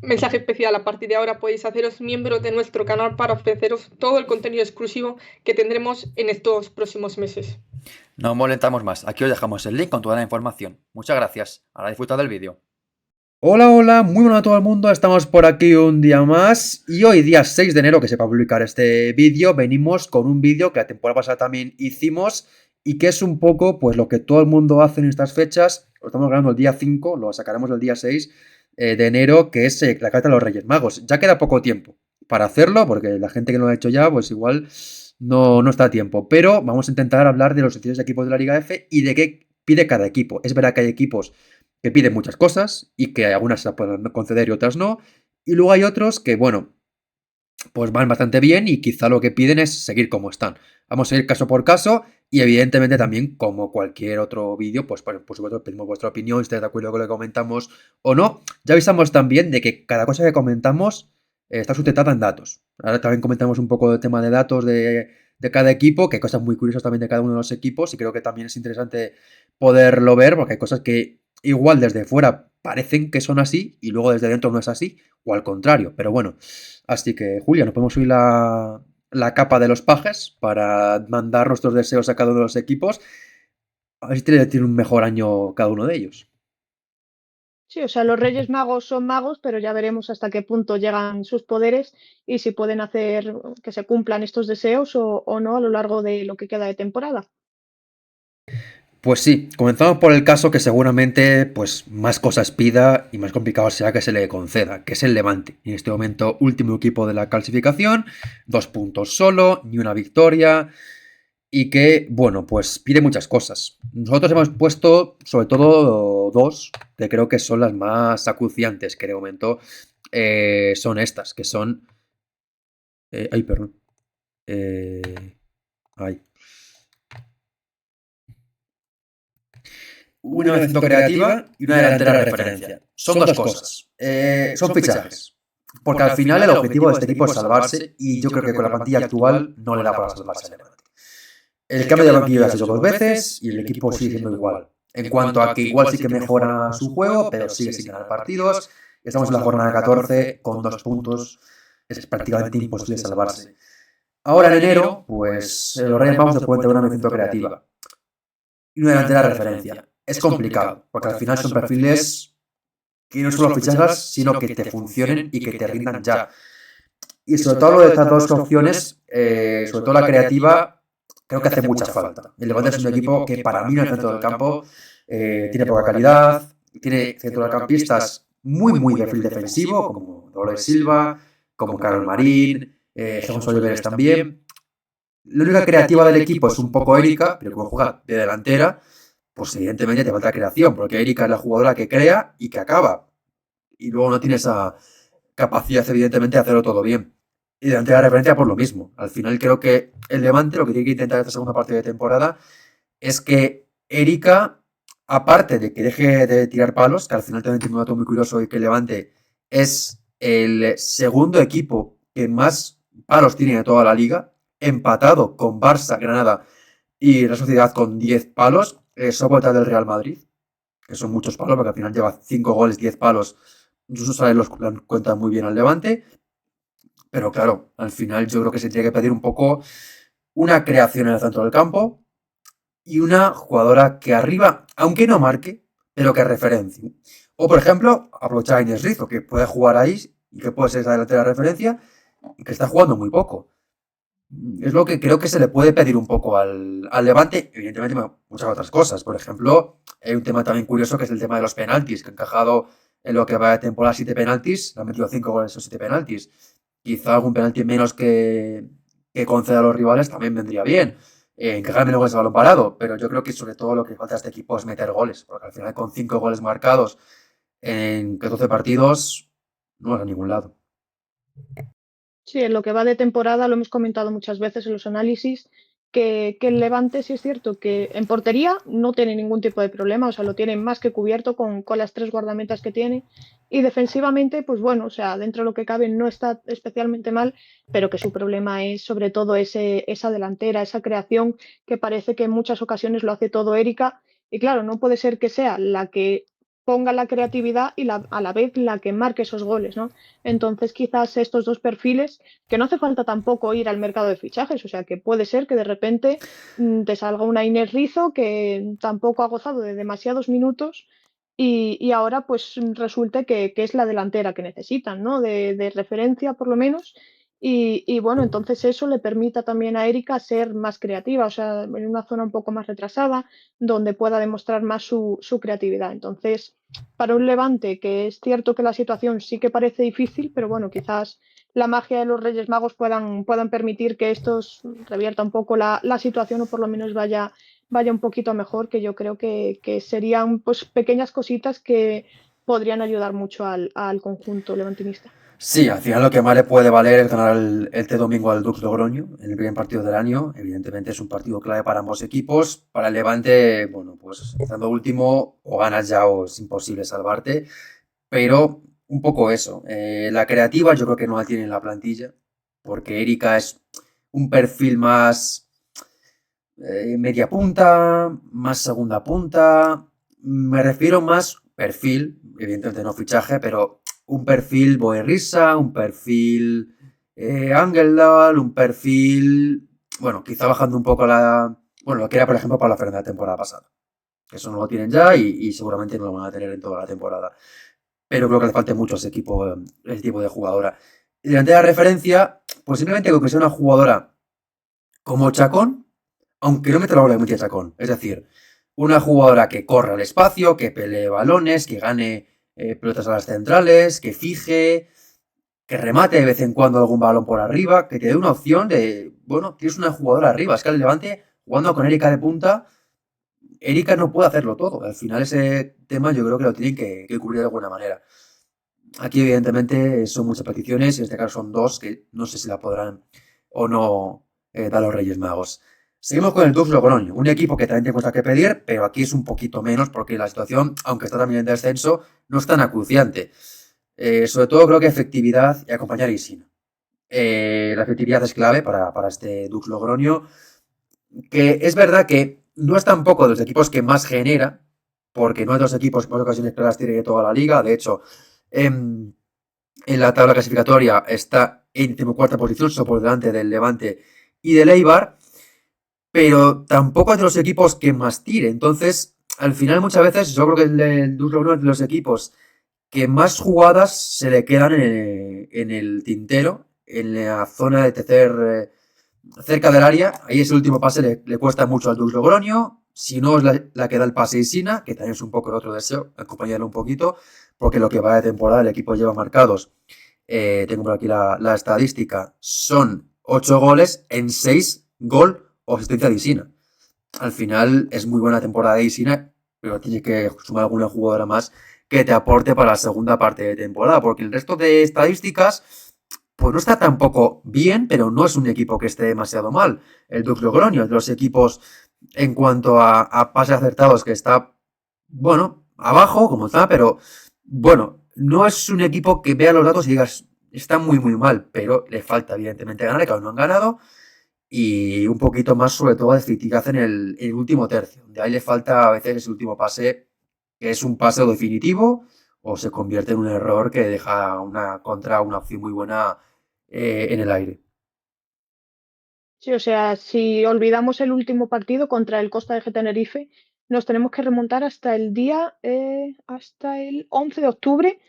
mensaje especial, a partir de ahora podéis haceros miembros de nuestro canal para ofreceros todo el contenido exclusivo que tendremos en estos próximos meses. No molestamos más, aquí os dejamos el link con toda la información. Muchas gracias, ahora disfrutad del vídeo. Hola, hola, muy buenas a todo el mundo, estamos por aquí un día más y hoy día 6 de enero que se va a publicar este vídeo, venimos con un vídeo que la temporada pasada también hicimos y que es un poco pues lo que todo el mundo hace en estas fechas, lo estamos grabando el día 5, lo sacaremos el día 6 de enero, que es la carta de los Reyes Magos. Ya queda poco tiempo para hacerlo porque la gente que lo ha hecho ya pues igual no está a tiempo, pero vamos a intentar hablar de los sencillos equipos de la Liga F y de qué pide cada equipo. Es verdad que hay equipos que piden muchas cosas y que algunas se las pueden conceder y otras no. Y luego hay otros que, bueno, pues van bastante bien y quizá lo que piden es seguir como están. Vamos a ir caso por caso y evidentemente también, como cualquier otro vídeo, pues por supuesto pedimos vuestra opinión, si estáis de acuerdo con lo que comentamos o no. Ya avisamos también de que cada cosa que comentamos está sustentada en datos. Ahora también comentamos un poco del tema de datos de cada equipo, que hay cosas muy curiosas también de cada uno de los equipos y creo que también es interesante poderlo ver porque hay cosas que igual desde fuera parecen que son así y luego desde dentro no es así o al contrario, pero bueno. Así que, Julia, nos podemos subir la capa de los pajes para mandar nuestros deseos a cada uno de los equipos. A ver si tiene un mejor año cada uno de ellos. Sí, o sea, los Reyes Magos son magos, pero ya veremos hasta qué punto llegan sus poderes y si pueden hacer que se cumplan estos deseos o no a lo largo de lo que queda de temporada. Pues sí, comenzamos por el caso que seguramente pues más cosas pida y más complicado sea que se le conceda, que es el Levante. En este momento último equipo de la clasificación, 2 puntos solo, ni una victoria y que, bueno, pues pide muchas cosas. Nosotros hemos puesto sobre todo dos, que creo que son las más acuciantes, que de momento son estas, que son... ay, perdón. Ay. Una de centro creativa y una delantera de referencia. Son dos cosas. Son fichajes. Porque al final el objetivo de este equipo es salvarse y yo creo que con la plantilla actual no le da para salvarse al Levante. El cambio de banquillo ya se ha hecho 2 veces y el equipo sigue siendo igual. En cuanto a que igual sí que mejora su juego, pero sigue sin ganar partidos. Estamos en la jornada 14 con 2 puntos. Es prácticamente imposible salvarse. Ahora en enero, pues los Reyes Magos se pueden tener una centro creativa y una delantera de referencia. Es complicado, porque al final son perfiles que no solo fichas, sino que te funcionen y que te rindan ya. Y sobre todo lo de estas dos opciones, sobre todo la creativa, creo que hace mucha falta. El Levante es un equipo que para mí en el centro del campo tiene poca calidad, tiene centrocampistas muy de perfil defensivo, como Dolores Silva, como Carol Marín, Jesús Oliveres también. La única creativa del equipo es un poco Erika, pero como juega de delantera, pues evidentemente te falta creación, porque Erika es la jugadora que crea y que acaba. Y luego no tiene esa capacidad, evidentemente, de hacerlo todo bien. Y delante de la referencia, por lo mismo. Al final creo que el Levante lo que tiene que intentar esta segunda parte de temporada es que Erika, aparte de que deje de tirar palos, que al final también tiene un dato muy curioso y que el Levante es el segundo equipo que más palos tiene de toda la liga, empatado con Barça, Granada y la Sociedad con 10 palos, solo detrás del Real Madrid, que son muchos palos, porque al final lleva 5 goles, 10 palos. Sus salen los cuentan muy bien al Levante, pero claro, al final yo creo que se tiene que pedir un poco una creación en el centro del campo y una jugadora que arriba, aunque no marque, pero que referencie. O por ejemplo, aprovechar a Inés Rizo, que puede jugar ahí y que puede ser esa delantera de referencia y que está jugando muy poco. Es lo que creo que se le puede pedir un poco al Levante, evidentemente muchas otras cosas. Por ejemplo, hay un tema también curioso que es el tema de los penaltis, que ha encajado en lo que va de temporada 7 penaltis, ha metido 5 goles esos 7 penaltis. Quizá algún penalti menos que conceda a los rivales también vendría bien. Encajar menos goles a balón parado, pero yo creo que sobre todo lo que falta a este equipo es meter goles, porque al final con 5 goles marcados en 14 partidos no vas a ningún lado. Sí, en lo que va de temporada lo hemos comentado muchas veces en los análisis, que el Levante sí es cierto que en portería no tiene ningún tipo de problema, o sea, lo tiene más que cubierto con las tres guardametas que tiene. Y defensivamente, pues bueno, o sea, dentro de lo que cabe no está especialmente mal, pero que su problema es sobre todo esa delantera, esa creación que parece que en muchas ocasiones lo hace todo Erika. Y claro, no puede ser que sea la que ponga la creatividad y a la vez la que marque esos goles, ¿no? Entonces quizás estos dos perfiles, que no hace falta tampoco ir al mercado de fichajes, o sea que puede ser que de repente te salga una Inés Rizo que tampoco ha gozado de demasiados minutos y ahora pues resulte que es la delantera que necesitan, ¿no? De referencia por lo menos. Y bueno, entonces eso le permita también a Erika ser más creativa, o sea, en una zona un poco más retrasada, donde pueda demostrar más su creatividad. Entonces, para un Levante, que es cierto que la situación sí que parece difícil, pero bueno, quizás la magia de los Reyes Magos puedan permitir que estos revierta un poco la situación o por lo menos vaya un poquito mejor, que yo creo que serían pues pequeñas cositas que podrían ayudar mucho al conjunto levantinista. Sí, al final lo que más le puede valer es ganar este domingo al Dux Logroño, en el primer partido del año. Evidentemente es un partido clave para ambos equipos. Para el Levante, bueno, pues estando último, o ganas ya o es imposible salvarte. Pero un poco eso. La creativa yo creo que no la tiene en la plantilla, porque Erika es un perfil más media punta, más segunda punta. Me refiero más perfil, evidentemente no fichaje, pero un perfil Boerrisa, un perfil Angeldal, un perfil, bueno, quizá bajando un poco bueno, lo que era por ejemplo para la Fernanda temporada pasada. Eso no lo tienen ya y seguramente no lo van a tener en toda la temporada. Pero creo que le falta mucho a ese tipo de jugadora. Y delante de la referencia, pues simplemente con que sea una jugadora como Chacón, aunque no me la bola de Chacón. Es decir, una jugadora que corra al espacio, que pelee balones, que gane pelotas a las centrales, que fije, que remate de vez en cuando algún balón por arriba, que te dé una opción de, bueno, tienes una jugadora arriba. Es que al Levante, jugando con Erika de punta, Erika no puede hacerlo todo. Al final ese tema yo creo que lo tienen que cubrir de alguna manera. Aquí evidentemente son muchas peticiones, en este caso son dos que no sé si la podrán o no dar los Reyes Magos. Seguimos con el Dux Logroño, un equipo que también tiene cosas que pedir, pero aquí es un poquito menos porque la situación, aunque está también en descenso, no es tan acuciante. Sobre todo creo que efectividad y acompañar a Isina. La efectividad es clave para este Dux Logroño, que es verdad que no es tampoco de los equipos que más genera, porque no es de los equipos que más ocasiones claras tiene de toda la liga. De hecho, en la tabla clasificatoria está en decimocuarta posición, solo por delante del Levante y del Eibar, pero tampoco es de los equipos que más tire. Entonces, al final, muchas veces, yo creo que el Duslo es de los equipos que más jugadas se le quedan en el tintero, en la zona de tercer, cerca del área. Ahí ese último pase le cuesta mucho al Dux Logroño. Si no es la que da el pase Isina, que también es un poco el otro deseo, acompañarlo un poquito, porque lo que va de temporada el equipo lleva marcados. Tengo por aquí la estadística. Son 8 goles en 6 gol o asistencia de Isina. Al final es muy buena temporada de Isina, pero tienes que sumar alguna jugadora más que te aporte para la segunda parte de temporada, porque el resto de estadísticas pues no está tampoco bien, pero no es un equipo que esté demasiado mal. El Dux Logroño es de los equipos en cuanto a pases acertados que está, bueno, abajo como está, pero bueno, no es un equipo que vea los datos y digas, está muy muy mal, pero le falta evidentemente ganar, que aún no han ganado, y un poquito más sobre todo de efectividad en el último tercio, donde ahí le falta a veces ese último pase, que es un pase definitivo, o se convierte en un error que deja una opción muy buena en el aire. Sí, o sea, si olvidamos el último partido contra el Costa de Tenerife, nos tenemos que remontar hasta el 11 de octubre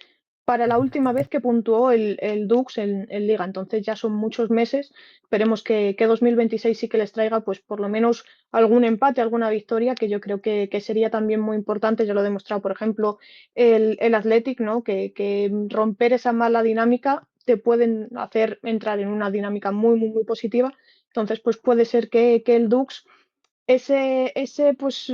para la última vez que puntuó el Dux en Liga. Entonces ya son muchos meses. Esperemos que 2026 sí que les traiga pues por lo menos algún empate, alguna victoria, que yo creo que sería también muy importante. Ya lo ha demostrado, por ejemplo, el Athletic, ¿no? Que romper esa mala dinámica te pueden hacer entrar en una dinámica muy, muy, muy positiva. Entonces, pues puede ser que el Dux pues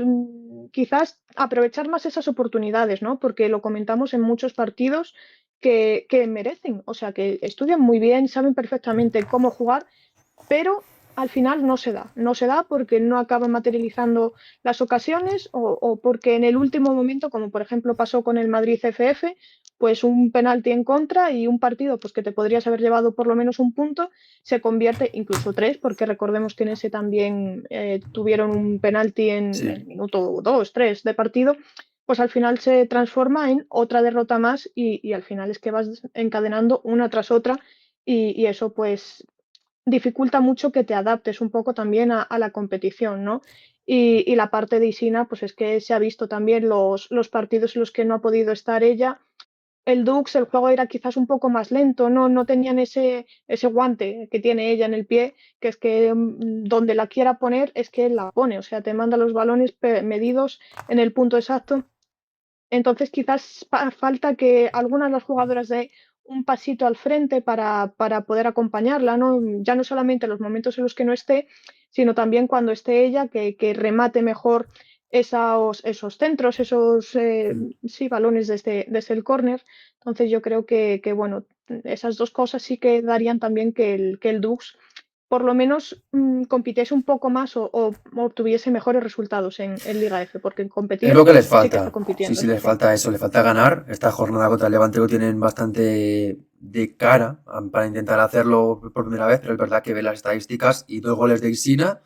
quizás aprovechar más esas oportunidades, ¿no? Porque lo comentamos en muchos partidos que merecen, o sea, que estudian muy bien, saben perfectamente cómo jugar, pero al final no se da porque no acaban materializando las ocasiones o porque en el último momento, como por ejemplo pasó con el Madrid CFF, pues un penalti en contra y un partido pues que te podrías haber llevado por lo menos un punto, se convierte incluso tres, porque recordemos que en ese también tuvieron un penalti en Sí. el minuto 2, 3 de partido, pues al final se transforma en otra derrota más y al final es que vas encadenando una tras otra y eso pues dificulta mucho que te adaptes un poco también a la competición, ¿no? Y la parte de Isina, pues es que se ha visto también los partidos en los que no ha podido estar ella. El Dux, el juego era quizás un poco más lento, no tenían ese guante que tiene ella en el pie, que es que donde la quiera poner es que la pone, o sea, te manda los balones medidos en el punto exacto. Entonces quizás falta que algunas de las jugadoras dé un pasito al frente para poder acompañarla, ¿no? Ya no solamente en los momentos en los que no esté, sino también cuando esté ella, que remate mejor esos centros, esos sí, balones desde el córner. Entonces yo creo bueno, esas dos cosas sí que darían también que el Dux por lo menos compitiese un poco más o obtuviese mejores resultados en Liga F, porque en Es competir lo que les sí que está falta. Sí, compitiendo, sí, eso les sí. falta eso, les falta ganar. Esta jornada contra el Levante lo tienen bastante de cara para intentar hacerlo por primera vez, pero es verdad que ve las estadísticas y 2 goles de Isina,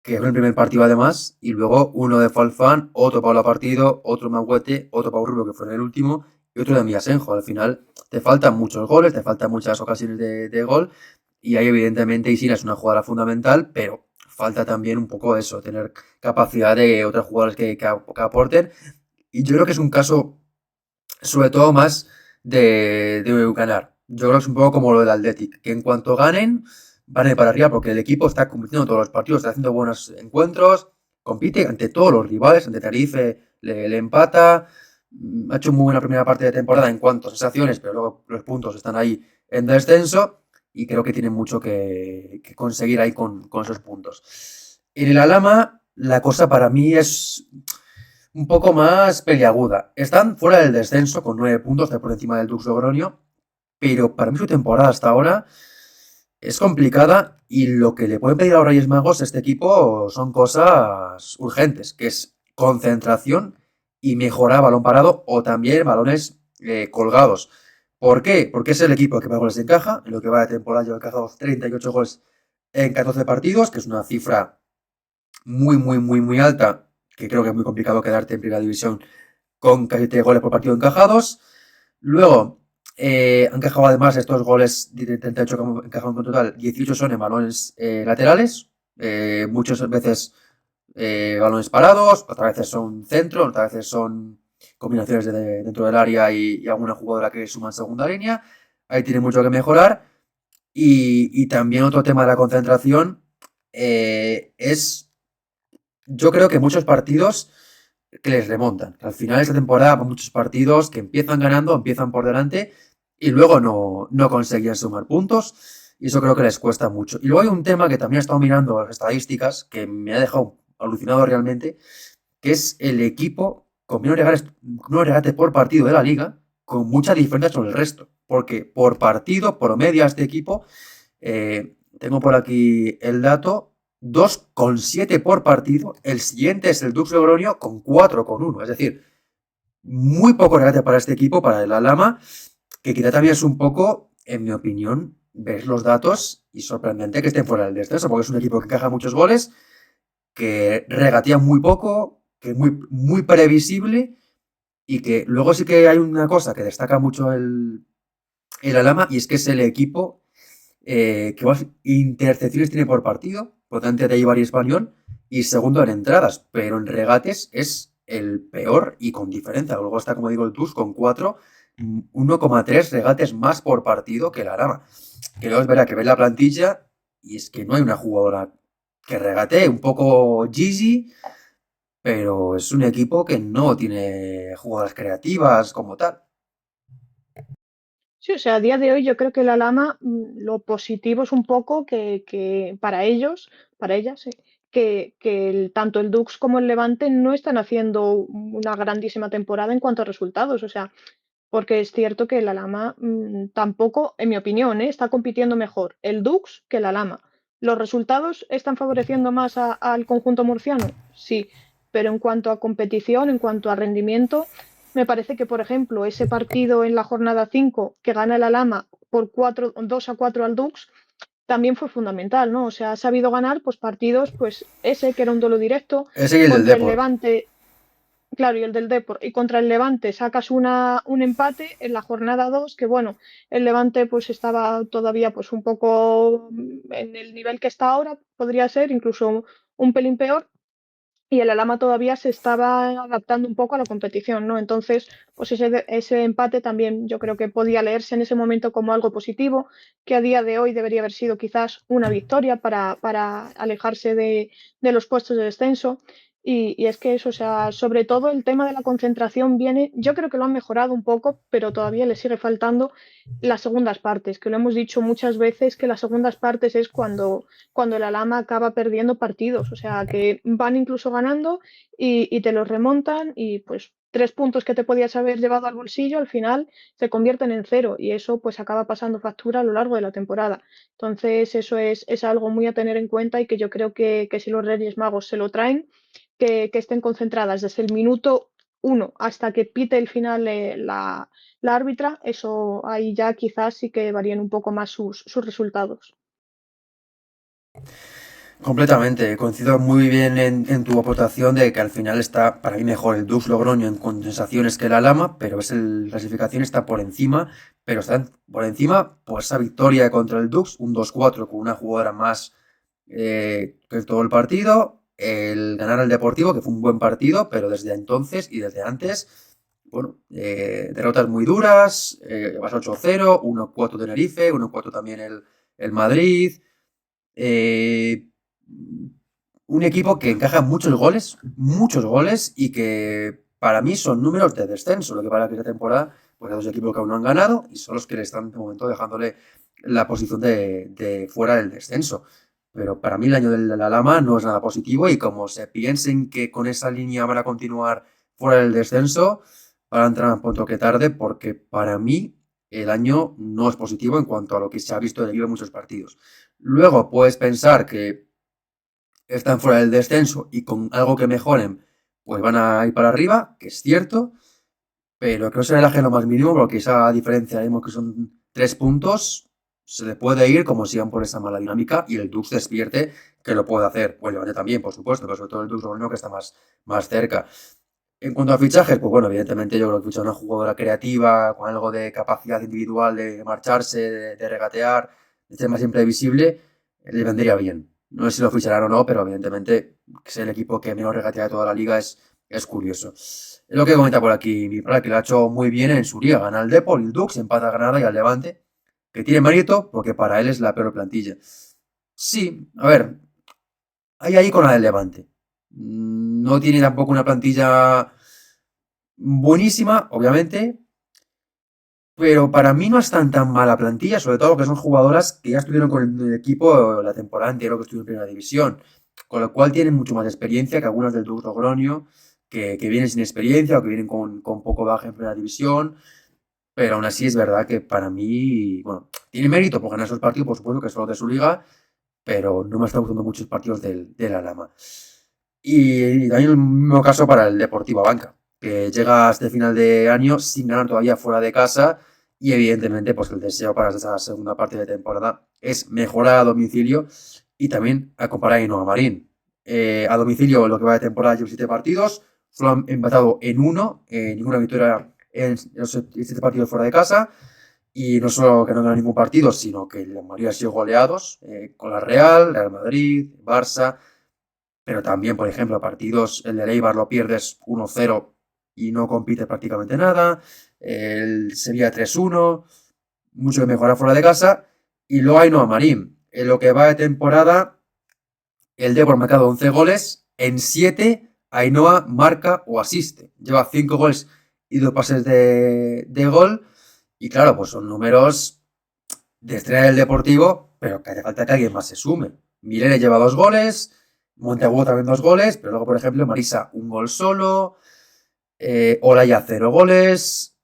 que fue el primer partido además, y luego uno de Falfán, otro Pablo Partido, otro Manguete, otro Pau Rubio que fue en el último, y otro de Miasenjo. Al final te faltan muchos goles, te faltan muchas ocasiones de gol, y ahí evidentemente Isina es una jugadora fundamental, pero falta también un poco eso, tener capacidad de otros jugadores que aporten. Y yo creo que es un caso, sobre todo más de ganar. Yo creo que es un poco como lo del Athletic, que en cuanto ganen, van a ir para arriba porque el equipo está compitiendo todos los partidos, está haciendo buenos encuentros, compite ante todos los rivales, ante Tenerife le empata, ha hecho muy buena primera parte de temporada en cuanto a sensaciones, pero luego los puntos están ahí en descenso y creo que tienen mucho que conseguir ahí con esos puntos. En el Alama, la cosa para mí es un poco más peliaguda. Están fuera del descenso con 9 puntos, está por encima del Dux Logroño, pero para mí su temporada hasta ahora es complicada y lo que le pueden pedir a los Reyes Magos a este equipo son cosas urgentes, que es concentración y mejorar balón parado o también balones colgados. ¿Por qué? Porque es el equipo que más goles encaja, en lo que va de temporada lleva encajados 38 goles en 14 partidos, que es una cifra muy, muy, muy, muy alta, que creo que es muy complicado quedarte en primera división con casi 3 goles por partido encajados. Luego, han encajado además estos goles de 38 que han encajado en total, 18 son en balones laterales, muchas veces balones parados, otras veces son centro, otras veces son combinaciones dentro del área y alguna jugadora que suma en segunda línea. Ahí tiene mucho que mejorar. Y también otro tema de la concentración es, yo creo que muchos partidos que les remontan. Al final de esta temporada, muchos partidos que empiezan ganando, empiezan por delante y luego no conseguían sumar puntos. Y eso creo que les cuesta mucho. Y luego hay un tema que también he estado mirando las estadísticas que me ha dejado alucinado realmente, que es el equipo con menos regates por partido de la liga, con mucha diferencia sobre el resto. Porque por partido, por media, este equipo, tengo por aquí el dato, 2,7 por partido. El siguiente es el Dux Logroño con 4,1. Es decir, muy poco regate para este equipo, para el Alama, que quizá también es un poco, en mi opinión, ver los datos y sorprendente que estén fuera del descenso, porque es un equipo que encaja muchos goles, que regatea muy poco, que es muy, muy previsible y que luego sí que hay una cosa que destaca mucho el Alama y es que es el equipo que más intercepciones tiene por partido, por delante de Eibar y Español, y segundo en entradas, pero en regates es el peor y con diferencia. Luego está, como digo, el TUS con 4, 1,3 regates más por partido que el Arama. Que luego es verdad que ves la plantilla y es que no hay una jugadora que regatee, un poco Gigi, pero es un equipo que no tiene jugadoras creativas como tal. Sí, o sea, a día de hoy yo creo que la Lama, lo positivo es un poco que para ellos, para ellas, que tanto el Dux como el Levante no están haciendo una grandísima temporada en cuanto a resultados. O sea, porque es cierto que la Lama tampoco, en mi opinión, está compitiendo mejor el Dux que la Lama. ¿Los resultados están favoreciendo más al conjunto murciano? Sí, pero en cuanto a competición, en cuanto a rendimiento, me parece que, por ejemplo, ese partido en la jornada 5 que gana la Lama por 2-4 al Dux, también fue fundamental, ¿no? O sea, ha sabido ganar pues partidos, pues ese que era un duelo directo Ese y el del contra el Depor. Levante. Claro, y el del Depor. Y contra el Levante sacas un empate en la jornada 2 que bueno, el Levante pues estaba todavía pues un poco en el nivel que está ahora, podría ser, incluso un pelín peor, y el Alhama todavía se estaba adaptando un poco a la competición, ¿no? Entonces, pues ese empate también yo creo que podía leerse en ese momento como algo positivo, que a día de hoy debería haber sido quizás una victoria para alejarse de los puestos de descenso. Y es que eso, o sea, sobre todo el tema de la concentración viene, yo creo que lo han mejorado un poco, pero todavía le sigue faltando las segundas partes, que lo hemos dicho muchas veces, que las segundas partes es cuando el Alhama acaba perdiendo partidos, o sea, que van incluso ganando y te los remontan y pues 3 puntos que te podías haber llevado al bolsillo al final se convierten en 0 y eso pues acaba pasando factura a lo largo de la temporada. Entonces eso es algo muy a tener en cuenta y que yo creo que si los Reyes Magos se lo traen, que estén concentradas desde el minuto 1 hasta que pite el final la árbitra, eso ahí ya quizás sí que varían un poco más sus resultados. Completamente, coincido muy bien en tu aportación de que al final está para mí mejor el Dux Logroño en sensaciones que la Lama, pero es el clasificación está por encima, pero están por encima por esa victoria contra el Dux, un 2-4 con una jugadora más que todo el partido, el ganar al Deportivo, que fue un buen partido, pero desde entonces y desde antes, bueno, derrotas muy duras, vas 8-0, 1-4 Tenerife, 1-4 también el Madrid. eh, un equipo que encaja muchos goles y que para mí son números de descenso. Lo que para que esta temporada, pues hay dos equipos que aún no han ganado y son los que le están de momento dejándole la posición de fuera del descenso. Pero para mí el año de la Lama no es nada positivo y como se piensen que con esa línea van a continuar fuera del descenso, van a entrar más pronto que tarde porque para mí el año no es positivo en cuanto a lo que se ha visto de en muchos partidos. Luego puedes pensar que están fuera del descenso y con algo que mejoren, pues van a ir para arriba, que es cierto, pero que no se relaje lo más mínimo porque esa diferencia, vemos que son 3 puntos, se le puede ir como sigan por esa mala dinámica y el Dux despierte que lo puede hacer. Pues Levante también, por supuesto, pero sobre todo el Dux Logroño que está más cerca. En cuanto a fichajes, pues bueno, evidentemente yo creo que fichar una jugadora creativa, con algo de capacidad individual de marcharse, de regatear, de ser más imprevisible, le vendría bien. No sé si lo ficharán o no, pero evidentemente que sea el equipo que menos regatea de toda la liga es curioso. Es lo que comenta por aquí mi padre, que lo ha hecho muy bien en su liga. Gana el Depor, el Dux, empata a Granada y al Levante, que tiene mérito porque para él es la peor plantilla. Sí, a ver, hay ahí con la del Levante. No tiene tampoco una plantilla buenísima, obviamente, pero para mí no es tan mala plantilla, sobre todo porque son jugadoras que ya estuvieron con el equipo la temporada anterior que estuvieron en primera división, con lo cual tienen mucho más experiencia que algunas del Dux Logroño, que vienen sin experiencia o que vienen con poco baja en primera división, pero aún así es verdad que para mí, bueno, tiene mérito por ganar esos partidos, por supuesto que son los de su liga, pero no me está gustando muchos partidos de la Lama. Y también el mismo caso para el Deportivo Banca, que llega a este final de año sin ganar todavía fuera de casa y evidentemente pues el deseo para esa segunda parte de temporada es mejorar a domicilio y también a comparar en Nueva Marín. A domicilio lo que va de temporada lleva 7 partidos, solo han empatado en uno, ninguna victoria en los 7 partidos fuera de casa. Y no solo que no ganan ningún partido, sino que la mayoría han sido goleados con la Real Madrid, Barça, pero también, por ejemplo, partidos, el de Eibar lo pierdes 1-0 y no compite prácticamente nada, el Sevilla 3-1, mucho que mejorar fuera de casa, y luego hay Noa Marín. En lo que va de temporada, el Depor ha marcado 11 goles, en 7 Ainhoa marca o asiste. Lleva 5 goles y 2 pases de gol, y claro, pues son números de estrella del Deportivo, pero que hace falta que alguien más se sume. Milene lleva 2 goles, Monteagudo también 2 goles, pero luego, por ejemplo, Marisa un gol solo, Olaya 0 goles,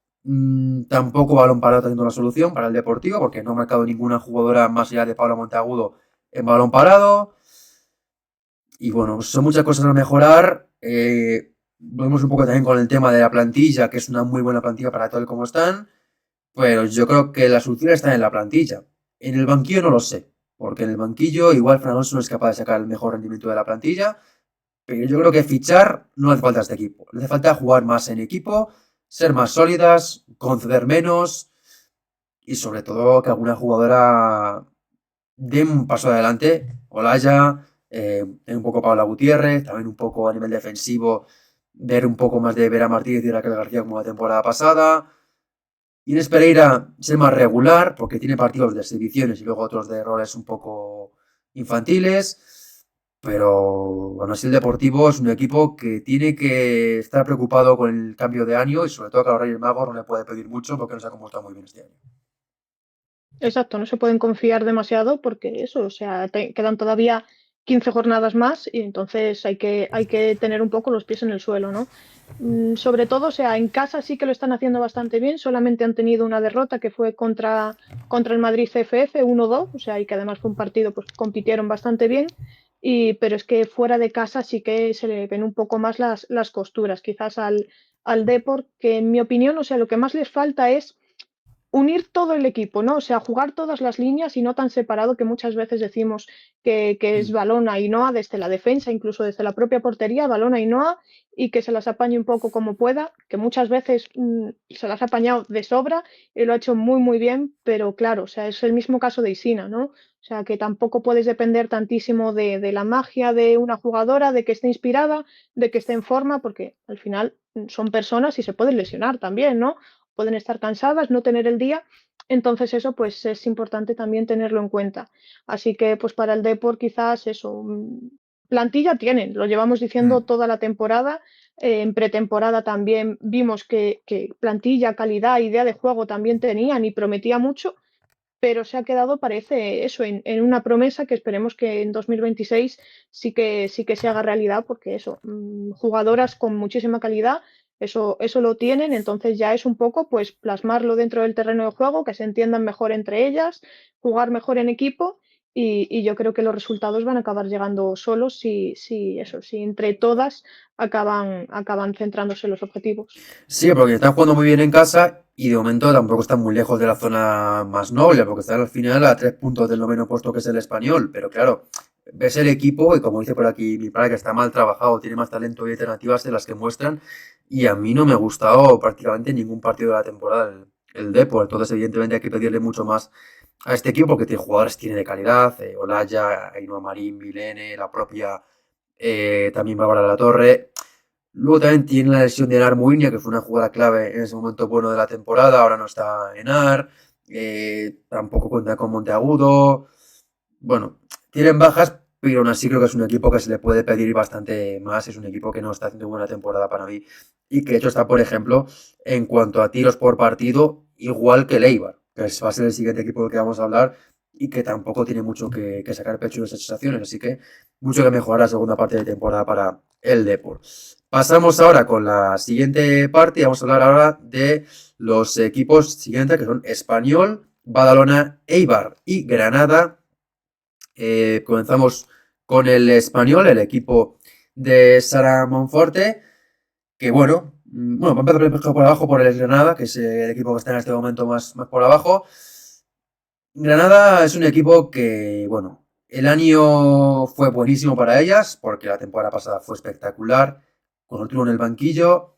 tampoco balón parado teniendo la solución para el Deportivo, porque no ha marcado ninguna jugadora más allá de Pablo Monteagudo en balón parado. Y bueno, son muchas cosas a mejorar. Vemos un poco también con el tema de la plantilla, que es una muy buena plantilla para tal como están. Pero yo creo que la solución está en la plantilla. En el banquillo no lo sé, porque en el banquillo igual Fran Alonso no es capaz de sacar el mejor rendimiento de la plantilla, Pero yo creo que fichar no hace falta a este equipo. Le hace falta jugar más en equipo, ser más sólidas, conceder menos y sobre todo que alguna jugadora dé un paso adelante. Olaya, un poco Paula Gutiérrez, también un poco a nivel defensivo, ver un poco más de Vera Martínez y Raquel García como la temporada pasada. Inés Pereira ser más regular porque tiene partidos de exhibiciones y luego otros de roles un poco infantiles. Pero bueno, así el Deportivo es un equipo que tiene que estar preocupado con el cambio de año y sobre todo que a los Reyes Magos no le puede pedir mucho porque no se ha comportado muy bien este año. Exacto, no se pueden confiar demasiado porque eso, o sea, quedan todavía 15 jornadas más y entonces hay que tener un poco los pies en el suelo, ¿no? Sobre todo, o sea, en casa sí que lo están haciendo bastante bien, solamente han tenido una derrota que fue contra el Madrid CFF 1-2, o sea, y que además fue un partido, pues compitieron bastante bien, pero es que fuera de casa sí que se le ven un poco más las costuras, quizás al Depor, que en mi opinión, o sea, lo que más les falta es unir todo el equipo, ¿no? O sea, jugar todas las líneas y no tan separado que muchas veces decimos que es balón a Ainhoa desde la defensa, incluso desde la propia portería, balón a Ainhoa y que se las apañe un poco como pueda, que muchas veces se las ha apañado de sobra y lo ha hecho muy, muy bien, pero claro, o sea, es el mismo caso de Isina, ¿no? O sea, que tampoco puedes depender tantísimo de la magia de una jugadora, de que esté inspirada, de que esté en forma, porque al final son personas y se pueden lesionar también, ¿no? Pueden estar cansadas, no tener el día. Entonces eso pues es importante también tenerlo en cuenta. Así que pues para el Depor quizás eso, plantilla tienen, lo llevamos diciendo Mm. toda la temporada. En pretemporada también vimos que plantilla, calidad, idea de juego también tenían y prometía mucho, pero se ha quedado, parece eso, en una promesa que esperemos que en 2026 sí que se haga realidad, porque eso, jugadoras con muchísima calidad, eso lo tienen, entonces ya es un poco pues plasmarlo dentro del terreno de juego, que se entiendan mejor entre ellas, jugar mejor en equipo. Y yo creo que los resultados van a acabar llegando solos si entre todas acaban centrándose en los objetivos. Sí, porque están jugando muy bien en casa y de momento tampoco están muy lejos de la zona más noble, porque están al final a 3 puntos del noveno puesto que es el Español. Pero claro, ves el equipo y como dice por aquí mi padre, que está mal trabajado, tiene más talento y alternativas de las que muestran. Y a mí no me ha gustado prácticamente ningún partido de la temporada el Depor. Entonces, evidentemente, hay que pedirle mucho más a este equipo porque tiene jugadores tiene de calidad. Olaya, Ainhoa Marín, Milene, la propia también Bárbara Latorre. Luego también tiene la lesión de Enar Muiña, que fue una jugada clave en ese momento bueno de la temporada. Ahora no está Enar. Tampoco cuenta con Monteagudo. Bueno, tienen bajas, pero aún así creo que es un equipo que se le puede pedir bastante más. Es un equipo que no está haciendo buena temporada para mí. Y que de hecho está, por ejemplo, en cuanto a tiros por partido, igual que el Eibar, que va a ser el siguiente equipo del que vamos a hablar y que tampoco tiene mucho que sacar pecho de esas sensaciones. Así que mucho que mejorar la segunda parte de temporada para el Depor. Pasamos ahora con la siguiente parte y vamos a hablar ahora de los equipos siguientes que son Español, Badalona, Eibar y Granada. Comenzamos con el Español, el equipo de Sara Monforte, que bueno, va a empezar por abajo por el Granada, que es el equipo que está en este momento más por abajo. Granada es un equipo que, bueno, el año fue buenísimo para ellas, porque la temporada pasada fue espectacular, con el en el banquillo.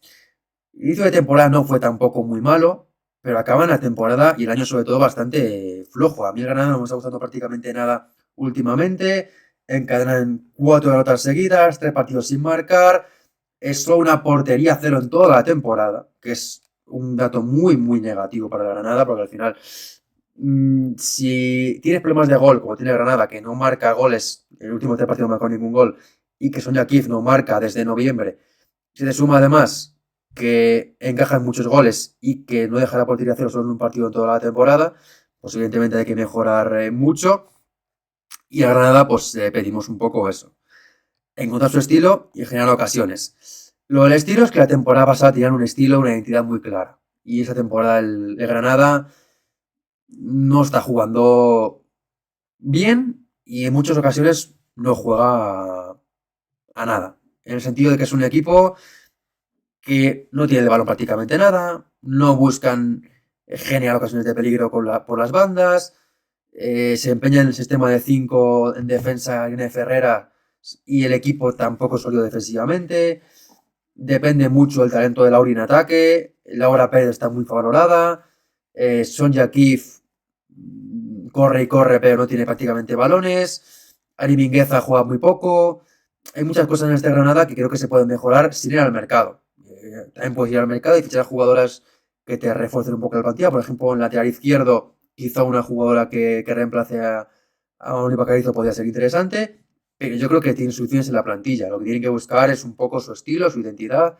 El inicio de temporada no fue tampoco muy malo, pero acaban la temporada y el año sobre todo bastante flojo. A mí el Granada no me está gustando prácticamente nada últimamente. Encadenan 4 derrotas seguidas, 3 partidos sin marcar. Es solo una portería cero en toda la temporada, que es un dato muy, muy negativo para el Granada, porque al final, si tienes problemas de gol, como tiene Granada, que no marca goles, el último 3 partidos no marcó ningún gol, y que Sonia Kif no marca desde noviembre, se le suma además que encajan muchos goles y que no deja la portería cero solo en un partido en toda la temporada, pues evidentemente hay que mejorar mucho. Y a Granada pues pedimos un poco eso. Encontrar su estilo y generar ocasiones. Lo del estilo es que la temporada pasada tenían un estilo, una identidad muy clara. Y esa temporada el Granada no está jugando bien y en muchas ocasiones no juega a nada. En el sentido de que es un equipo que no tiene el balón prácticamente nada, no buscan generar ocasiones de peligro por las bandas, se empeña en el sistema de 5 en defensa. Irene Ferrera y el equipo tampoco es sólido defensivamente. Depende mucho del talento de Lauri en ataque. Laura Pérez está muy valorada. Sonja Kif corre y corre, pero no tiene prácticamente balones. Ari Mingueza juega muy poco. Hay muchas cosas en este Granada que creo que se pueden mejorar sin ir al mercado. También puedes ir al mercado y fichar jugadoras que te refuercen un poco la plantilla. Por ejemplo, en lateral izquierdo, quizá una jugadora que reemplace a Oliva Carizo podría ser interesante. Pero yo creo que tiene soluciones en la plantilla. Lo que tienen que buscar es un poco su estilo, su identidad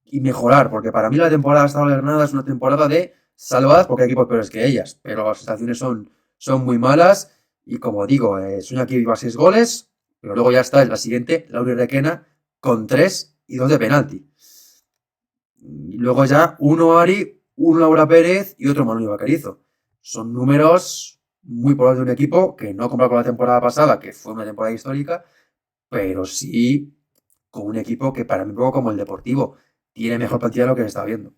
y mejorar. Porque para mí la temporada hasta ahora de Granada es una temporada de salvadas porque hay equipos peores que ellas. Pero las sensaciones son muy malas. Y como digo, Sonia que iba a 6 goles. Pero luego ya está en la siguiente, Lauri Requena, con 3 y 2 de penalti. Y luego ya uno Ari, uno Laura Pérez y otro Manuel Bacarizo. Son números muy pobres de un equipo que no comparado con la temporada pasada, que fue una temporada histórica, pero sí con un equipo que para mí, un poco como el Deportivo, tiene mejor plantilla de lo que se está viendo.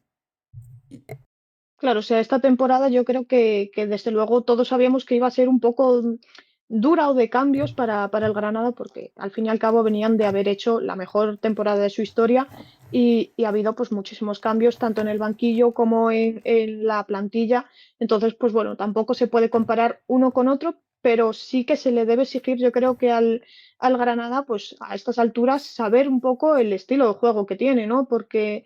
Claro, o sea, esta temporada yo creo que desde luego todos sabíamos que iba a ser un poco dura o de cambios para el Granada, porque al fin y al cabo venían de haber hecho la mejor temporada de su historia y ha habido pues muchísimos cambios tanto en el banquillo como en la plantilla. Entonces, pues bueno, tampoco se puede comparar uno con otro, pero sí que se le debe exigir, yo creo que al Granada, pues a estas alturas, saber un poco el estilo de juego que tiene, ¿no? Porque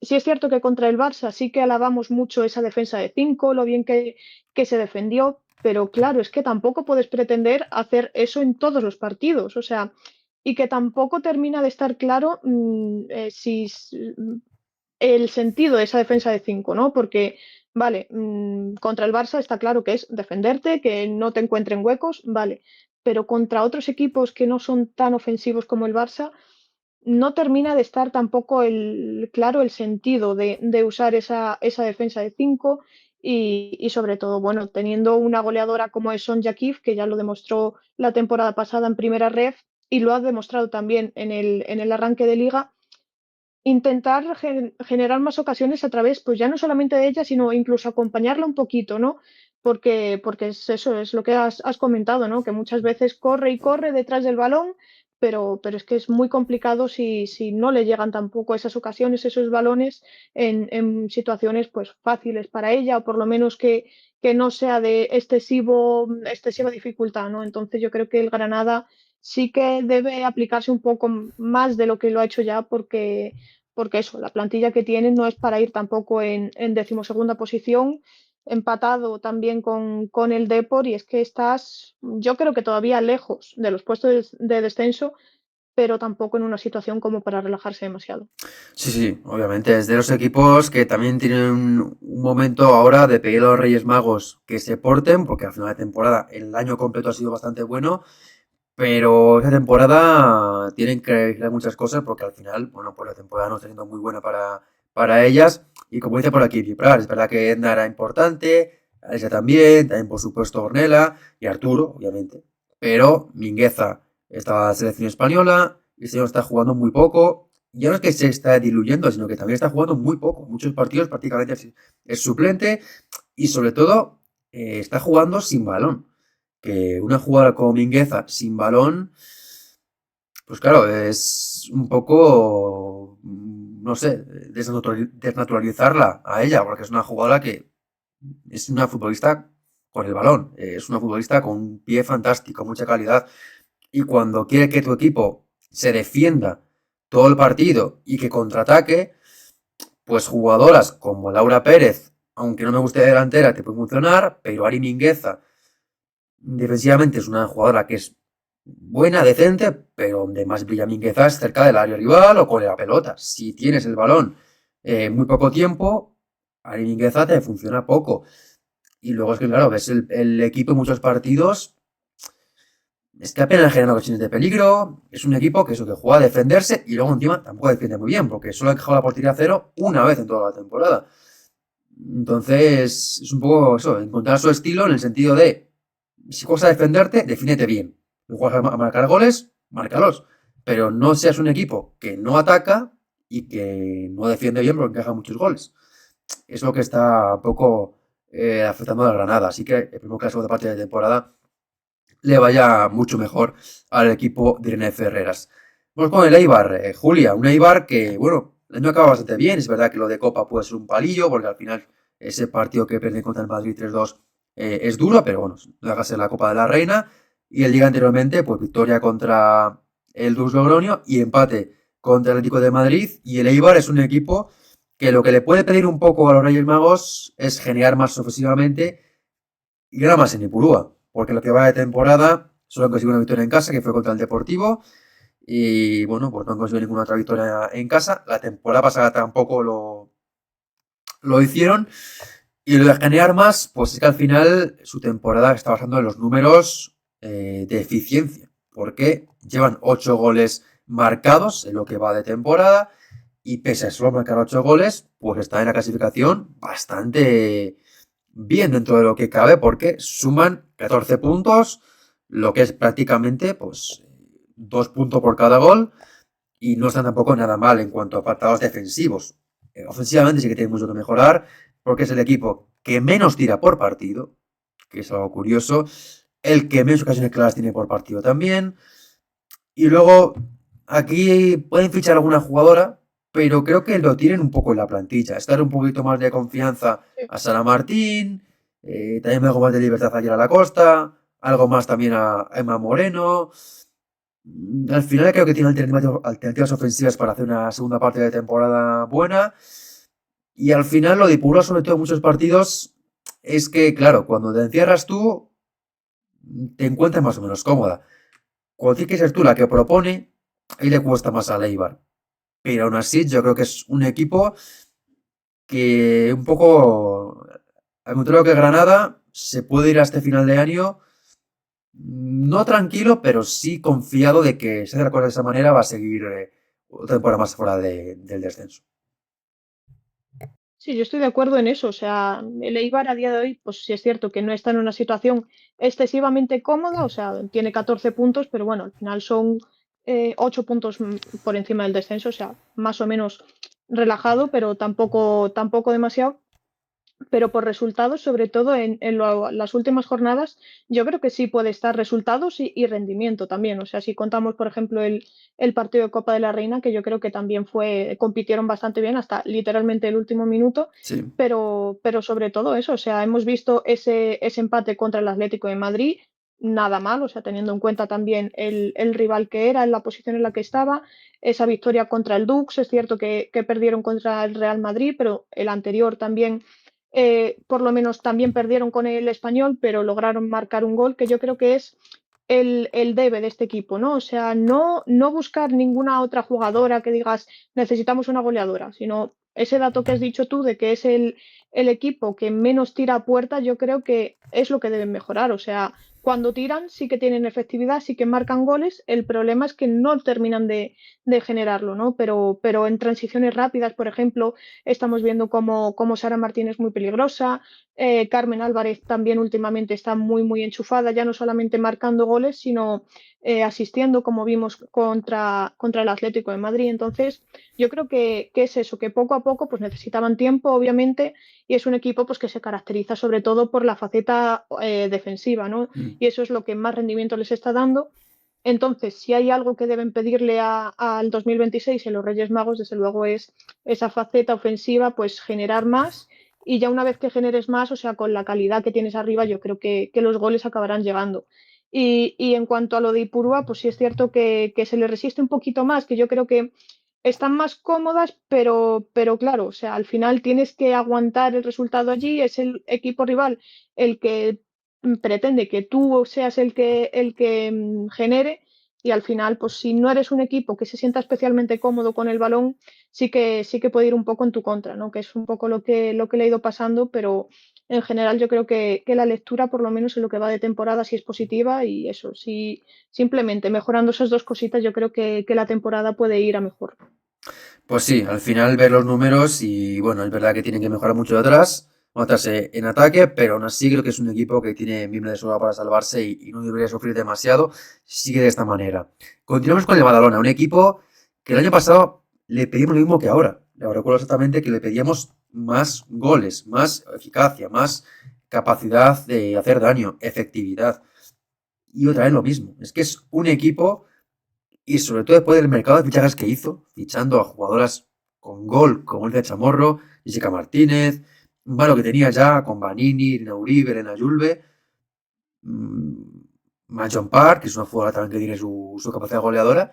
sí es cierto que contra el Barça sí que alabamos mucho esa defensa de 5, lo bien que se defendió, pero claro, es que tampoco puedes pretender hacer eso en todos los partidos, o sea, y que tampoco termina de estar claro el sentido de esa defensa de 5, ¿no? Porque, vale, contra el Barça está claro que es defenderte, que no te encuentren huecos, vale, pero contra otros equipos que no son tan ofensivos como el Barça no termina de estar tampoco claro el sentido de usar esa defensa de 5 y sobre todo, bueno, teniendo una goleadora como es Sonja Kif, que ya lo demostró la temporada pasada en primera ref y lo ha demostrado también en el arranque de liga, intentar generar más ocasiones a través, pues ya no solamente de ella, sino incluso acompañarla un poquito, ¿no? Porque es eso, es lo que has comentado, ¿no? Que muchas veces corre y corre detrás del balón, pero es que es muy complicado si no le llegan tampoco esas ocasiones, esos balones en situaciones pues fáciles para ella, o por lo menos que no sea de excesiva dificultad, ¿no? Entonces yo creo que el Granada sí que debe aplicarse un poco más de lo que lo ha hecho ya, porque eso, la plantilla que tienen no es para ir tampoco en decimosegunda posición, empatado también con el Depor, y es que estás, yo creo que todavía lejos de los puestos de descenso, pero tampoco en una situación como para relajarse demasiado. Sí, obviamente es de los equipos que también tienen un momento ahora de pedir a los Reyes Magos que se porten, porque al final de temporada el año completo ha sido bastante bueno, pero esta temporada tienen que realizar muchas cosas porque al final, bueno, pues la temporada no está siendo muy buena para ellas. Y como dice por aquí Piprar, es verdad que Edna era importante, Alicia también por supuesto Ornella y Arturo, obviamente. Pero Mingueza está en la selección española y este señor está jugando muy poco. Ya no es que se está diluyendo, sino que también está jugando muy poco. Muchos partidos prácticamente es suplente y sobre todo está jugando sin balón. Que una jugadora como Mingueza sin balón, pues claro, es un poco, no sé, desnaturalizarla a ella, porque es una jugadora que es una futbolista con el balón, es una futbolista con un pie fantástico, mucha calidad, y cuando quiere que tu equipo se defienda todo el partido y que contraataque, pues jugadoras como Laura Pérez, aunque no me guste de delantera, te puede funcionar, pero Ari Mingueza defensivamente es una jugadora que es buena, decente, pero donde más brilla Mingueza es cerca del área rival o con la pelota. Si tienes el balón muy poco tiempo, Ari Mingueza te funciona poco. Y luego es que, claro, ves el equipo en muchos partidos, es que apenas genera ocasiones de peligro. Es un equipo que eso, que juega a defenderse y luego encima tampoco defiende muy bien, porque solo ha dejado la portería a cero una vez en toda la temporada. Entonces, es un poco eso, encontrar su estilo en el sentido de si juegas a defenderte, defínete bien. Si juegas a marcar goles, márcalos. Pero no seas un equipo que no ataca y que no defiende bien porque encaja muchos goles. Es lo que está un poco afectando a la Granada. Así que el primer caso de parte de temporada le vaya mucho mejor al equipo de Irene Ferreras. Vamos con el Eibar, Julia, un Eibar que, bueno, el año acaba bastante bien, es verdad que lo de Copa puede ser un palillo, porque al final ese partido que pierde contra el Madrid 3-2 es duro, pero bueno, no deja ser la Copa de la Reina, y el día anteriormente, pues victoria contra el Dus Logroño y empate contra el Atlético de Madrid, y el Eibar es un equipo que lo que le puede pedir un poco a los Reyes Magos es generar más ofensivamente y ganar más en Ipurúa, porque lo que va de temporada solo han conseguido una victoria en casa, que fue contra el Deportivo, y bueno, pues no han conseguido ninguna otra victoria en casa. La temporada pasada tampoco lo hicieron. Y lo de generar más, pues es que al final su temporada está basando en los números de eficiencia, porque llevan 8 goles marcados en lo que va de temporada, y pese a solo marcar 8 goles, pues está en la clasificación bastante bien dentro de lo que cabe, porque suman 14 puntos, lo que es prácticamente pues 2 puntos por cada gol, y no están tampoco nada mal en cuanto a apartados defensivos. Ofensivamente sí que tiene mucho que mejorar, porque es el equipo que menos tira por partido, que es algo curioso, el que menos ocasiones claras tiene por partido también, y luego aquí pueden fichar alguna jugadora, pero creo que lo tienen un poco en la plantilla, estar un poquito más de confianza a Sara Martín, también algo más de libertad ayer a la Costa, algo más también a Emma Moreno. Al final creo que tiene alternativas ofensivas para hacer una segunda parte de temporada buena. Y al final lo de Ipurúa, sobre todo en muchos partidos, es que, claro, cuando te encierras tú, te encuentras más o menos cómoda. Cuando tienes que ser tú la que propone, ahí le cuesta más a Eibar. Pero aún así, yo creo que es un equipo que un poco, al contrario que Granada, se puede ir a este final de año no tranquilo, pero sí confiado de que si hace la cosa de esa manera va a seguir otra temporada más fuera del descenso. Sí, yo estoy de acuerdo en eso. O sea, el Eibar a día de hoy, pues sí es cierto que no está en una situación excesivamente cómoda. O sea, tiene 14 puntos, pero bueno, al final son 8 puntos por encima del descenso. O sea, más o menos relajado, pero tampoco demasiado. Pero por resultados, sobre todo las últimas jornadas, yo creo que sí puede estar resultados y rendimiento también. O sea, si contamos, por ejemplo, el partido de Copa de la Reina, que yo creo que también compitieron bastante bien hasta literalmente el último minuto, Sí, pero sobre todo eso, o sea, hemos visto ese empate contra el Atlético de Madrid, nada mal, o sea, teniendo en cuenta también el rival que era, en la posición en la que estaba, esa victoria contra el Dux, es cierto que perdieron contra el Real Madrid, pero el anterior también por lo menos también perdieron con el Español, pero lograron marcar un gol que yo creo que es el debe de este equipo, ¿no? O sea, no buscar ninguna otra jugadora que digas necesitamos una goleadora, sino ese dato que has dicho tú de que es el equipo que menos tira a puerta, yo creo que es lo que deben mejorar. O sea, cuando tiran sí que tienen efectividad, sí que marcan goles, el problema es que no terminan de generarlo, ¿no? Pero en transiciones rápidas, por ejemplo, estamos viendo cómo Sara Martín es muy peligrosa. Carmen Álvarez también últimamente está muy enchufada, ya no solamente marcando goles, sino asistiendo, como vimos contra el Atlético de Madrid. Entonces, yo creo que es eso, que poco a poco pues necesitaban tiempo, obviamente, y es un equipo pues, que se caracteriza sobre todo por la faceta defensiva, ¿no? Y eso es lo que más rendimiento les está dando. Entonces, si hay algo que deben pedirle al 2026 en los Reyes Magos, desde luego es esa faceta ofensiva, pues generar más y ya una vez que generes más, o sea, con la calidad que tienes arriba, yo creo que los goles acabarán llegando. Y en cuanto a lo de Ipurúa, pues sí es cierto que se le resiste un poquito más, que yo creo que están más cómodas, pero claro, o sea, al final tienes que aguantar el resultado allí, es el equipo rival el que pretende que tú seas el que genere y al final, pues si no eres un equipo que se sienta especialmente cómodo con el balón, sí que puede ir un poco en tu contra, ¿no? Que es un poco lo que le ha ido pasando, pero en general yo creo que la lectura, por lo menos en lo que va de temporada, sí es positiva y eso, sí, simplemente mejorando esas dos cositas, yo creo que la temporada puede ir a mejor. pues sí, al final ver los números y bueno, es verdad que tienen que mejorar mucho de atrás, en ataque, pero aún así creo que es un equipo que tiene miembros de sobra para salvarse y no debería sufrir demasiado si sigue de esta manera. Continuamos con el Badalona, un equipo que el año pasado le pedimos lo mismo que ahora. Lo recuerdo exactamente que le pedíamos más goles, más eficacia, más capacidad de hacer daño, efectividad. y otra vez lo mismo. Es que es un equipo, y sobre todo después del mercado de fichajes que hizo, fichando a jugadoras con gol, como el de Chamorro, Jessica Martínez, un mano que tenía ya con Vanini, Irina Uribe, Elena Yulbe, Manchon Park, que es una jugadora también que tiene su capacidad goleadora.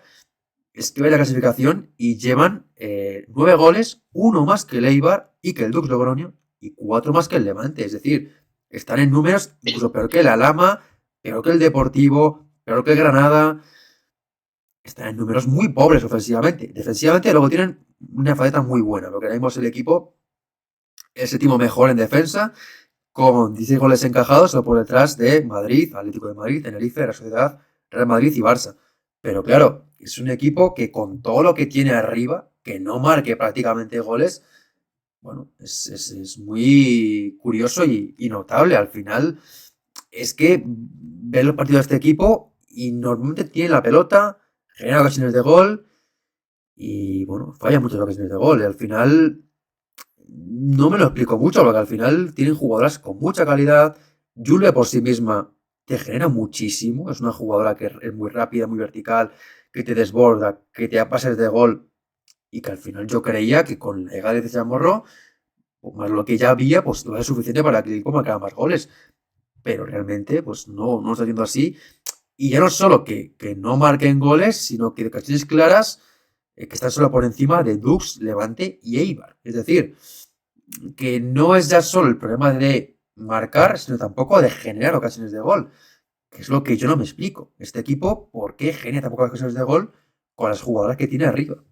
Es que ve la clasificación y llevan 9 goles, uno más que el Eibar y que el Dux Logroño, y 4 más que el Levante. Es decir, están en números incluso peor que la Lama, peor que el Deportivo, peor que el Granada. Están en números muy pobres ofensivamente. Defensivamente luego tienen una faceta muy buena, porque ahora mismo es el equipo el séptimo mejor en defensa, con 16 goles encajados, o por detrás de Madrid, Atlético de Madrid, Tenerife, Real Sociedad, Real Madrid y Barça. Pero claro, es un equipo que con todo lo que tiene arriba, que no marque prácticamente goles, bueno, es muy curioso y notable. Al final, es que ver los partidos de este equipo y normalmente tiene la pelota, genera ocasiones de gol y bueno, falla muchas ocasiones de gol. Y al final no me lo explico mucho, porque al final tienen jugadoras con mucha calidad. Julia por sí misma te genera muchísimo. Es una jugadora que es muy rápida, muy vertical, que te desborda, que te da pases de gol. Y que al final yo creía que con la llegada de Chamorro, más lo que ya había, pues iba a ser suficiente para que el equipo marcara más goles. Pero realmente, pues no está siendo así. Y ya no solo que no marquen goles, sino que de ocasiones claras, que están solo por encima de Dux, Levante y Eibar. Es decir, que no es ya solo el problema de marcar, sino tampoco de generar ocasiones de gol, que es lo que yo no me explico. Este equipo, ¿por qué genera tan pocas ocasiones de gol con las jugadoras que tiene arriba?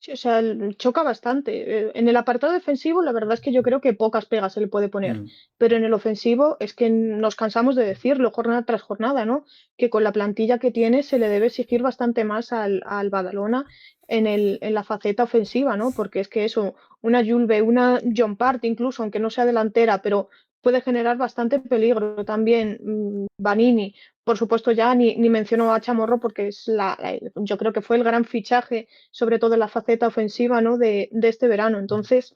Sí, o sea, choca bastante. En el apartado defensivo, la verdad es que yo creo que pocas pegas se le puede poner, Mm. pero en el ofensivo es que nos cansamos de decirlo jornada tras jornada, ¿no? Que con la plantilla que tiene se le debe exigir bastante más al Badalona en la faceta ofensiva, ¿no? Porque es que eso, una Julve, una John Part incluso, aunque no sea delantera, pero puede generar bastante peligro también. Vanini, por supuesto, ya ni menciono a Chamorro porque yo creo que fue el gran fichaje sobre todo en la faceta ofensiva, ¿no? de este verano. Entonces,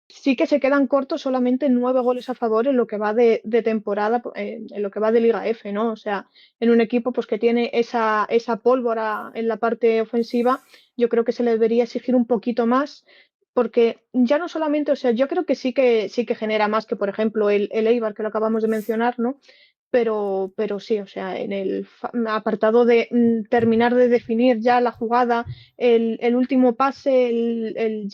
sí que se quedan cortos solamente 9 goles a favor en lo que va de temporada, en lo que va de Liga F, ¿no? O sea, en un equipo pues, que tiene esa pólvora en la parte ofensiva, yo creo que se le debería exigir un poquito más. Porque ya no solamente, o sea, yo creo que sí que genera más que, por ejemplo, el Eibar, que lo acabamos de mencionar, ¿no? Pero sí, o sea, en el apartado de terminar de definir ya la jugada, el último pase, el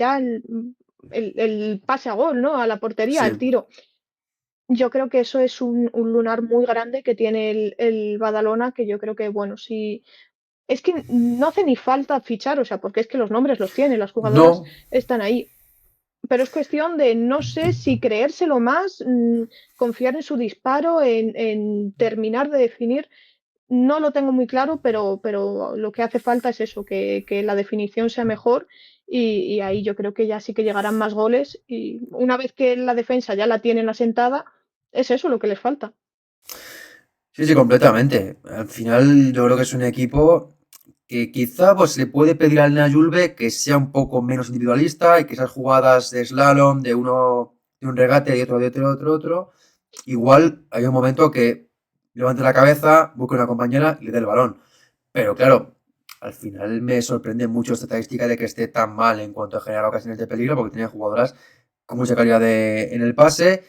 pase a gol, ¿no? A la portería, el Sí. tiro. Yo creo que eso es un lunar muy grande que tiene el Badalona, que yo creo que, bueno, sí. Es que no hace ni falta fichar, o sea, porque es que los nombres los tiene, las jugadoras No, están ahí, pero es cuestión de no sé si creérselo más, confiar en su disparo, en terminar de definir. No lo tengo muy claro, pero lo que hace falta es eso, que la definición sea mejor y ahí yo creo que ya sí que llegarán más goles y una vez que la defensa ya la tienen asentada, es eso lo que les falta. sí, sí, completamente. Al final yo creo que es un equipo que quizá pues le puede pedir al Nayulbe que sea un poco menos individualista y que esas jugadas de slalom, de uno de un regate y otro de otro, igual hay un momento que levante la cabeza, busque una compañera y le dé el balón. Pero claro, al final me sorprende mucho esta estadística de que esté tan mal en cuanto a generar ocasiones de peligro, porque tiene jugadoras con mucha calidad en el pase,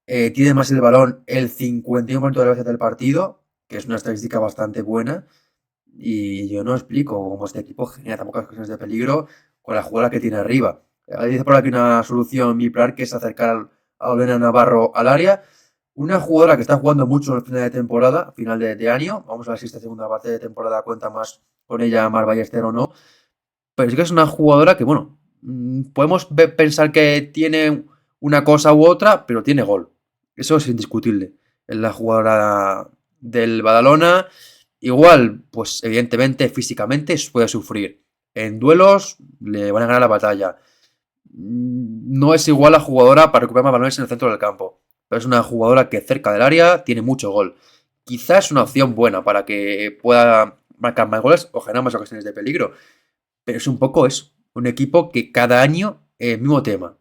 tiene más el balón el 51% de las veces del partido, que es una estadística bastante buena, y yo no explico cómo este equipo genera tan pocas ocasiones de peligro con la jugada que tiene arriba. Dice por aquí una solución Miplar, que es acercar a Olena Navarro al área, una jugadora que está jugando mucho en el final de temporada, final de año. Vamos a ver si esta segunda parte de temporada cuenta más con ella Mar Ballester o no. Pero sí que es una jugadora que, bueno, podemos pensar que tiene una cosa u otra, pero tiene gol. Eso es indiscutible. Es la jugadora del Badalona. Igual, pues evidentemente físicamente puede sufrir. En duelos le van a ganar la batalla. No es igual la jugadora para recuperar más balones en el centro del campo. Pero es una jugadora que cerca del área tiene mucho gol. Quizás es una opción buena para que pueda marcar más goles o generar más ocasiones de peligro. Pero es un poco eso. Un equipo que cada año, mismo tema.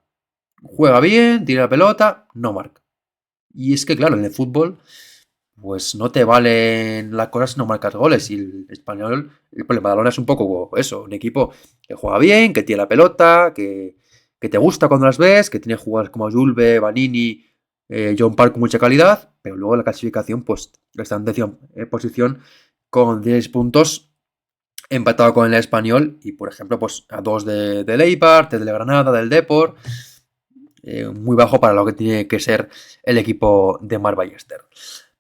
Juega bien, tira la pelota, no marca. Y es que, claro, en el fútbol, pues no te valen las cosas si no marcas goles. Y el Español, el Badalona es un poco eso, un equipo que juega bien, que tiene la pelota, que te gusta cuando las ves, que tiene jugadores como Julve, Vanini, John Park con mucha calidad, pero luego la clasificación, pues está en décima posición con 10 puntos, empatado con el Español y, por ejemplo, pues a 2 del Eibar, del Granada, del Depor, muy bajo para lo que tiene que ser el equipo de Mar Ballester.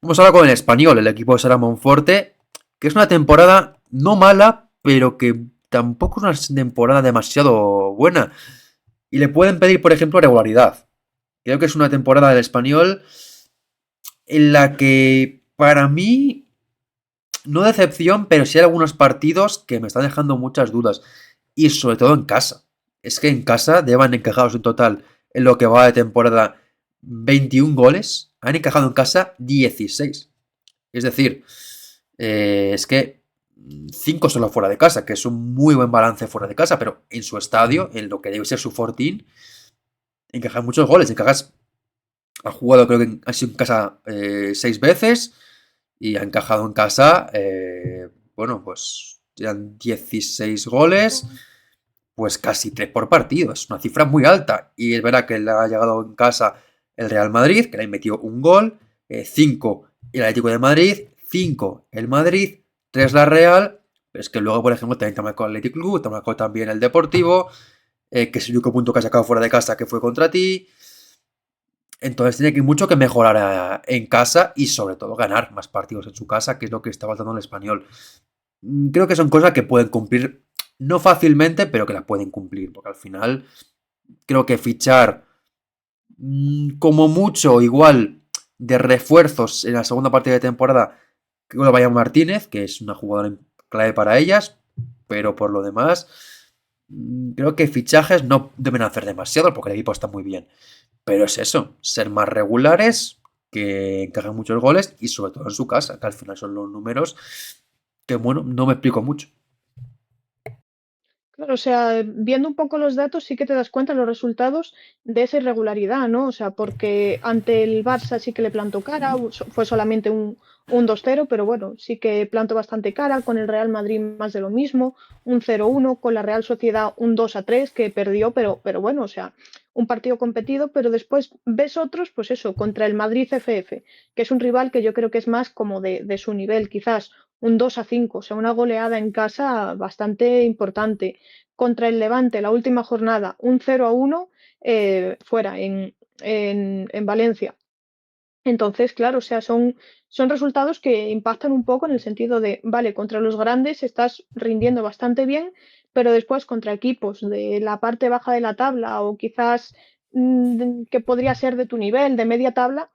Vamos ahora con el Español, el equipo de Sara Monforte, que es una temporada no mala, pero que tampoco es una temporada demasiado buena. Y le pueden pedir, por ejemplo, regularidad. Creo que es una temporada del Español en la que, para mí, no decepción, pero sí hay algunos partidos que me están dejando muchas dudas. Y sobre todo en casa. Es que en casa llevan encajados en total, en lo que va de temporada, 21 goles. Han encajado en casa 16. Es decir, es que 5 solo fuera de casa, que es un muy buen balance fuera de casa, pero en su estadio, en lo que debe ser su fortín, encajan muchos goles. Ha jugado, creo que ha sido en casa 6 veces y ha encajado en casa, bueno, pues eran 16 goles, pues casi 3 por partido. Es una cifra muy alta. Y es verdad que le ha llegado en casa el Real Madrid, que le ha metido un gol, 5 el Atlético de Madrid, 5 el Madrid, 3 la Real. Pero es que luego, por ejemplo, también te marcó el Athletic Club, te marcó también el Deportivo, que es el único punto que ha sacado fuera de casa que fue contra ti. Entonces tiene que mucho que mejorar en casa y sobre todo ganar más partidos en su casa, que es lo que está faltando el Español. Creo que son cosas que pueden cumplir, no fácilmente, pero que las pueden cumplir, porque al final creo que fichar como mucho igual de refuerzos en la segunda parte de temporada, creo que vaya Martínez, que es una jugadora clave para ellas, pero por lo demás creo que fichajes no deben hacer demasiado porque el equipo está muy bien. Pero es eso, ser más regulares, que encajen muchos goles y sobre todo en su casa, que al final son los números que, bueno, no me explico mucho. Claro, o sea, viendo un poco los datos sí que te das cuenta los resultados de esa irregularidad, ¿no? O sea, porque ante el Barça sí que le plantó cara, fue solamente un 2-0, pero bueno, sí que plantó bastante cara, con el Real Madrid más de lo mismo, un 0-1, con la Real Sociedad un 2-3 que perdió, pero bueno, o sea, un partido competido, pero después ves otros, pues eso, contra el Madrid FF, que es un rival que yo creo que es más como de su nivel, quizás un 2-5, o sea, una goleada en casa bastante importante. Contra el Levante, la última jornada, un 0-1 fuera en Valencia. Entonces, claro, o sea, son resultados que impactan un poco en el sentido de, vale, contra los grandes estás rindiendo bastante bien, pero después contra equipos de la parte baja de la tabla o quizás que podría ser de tu nivel, de media tabla,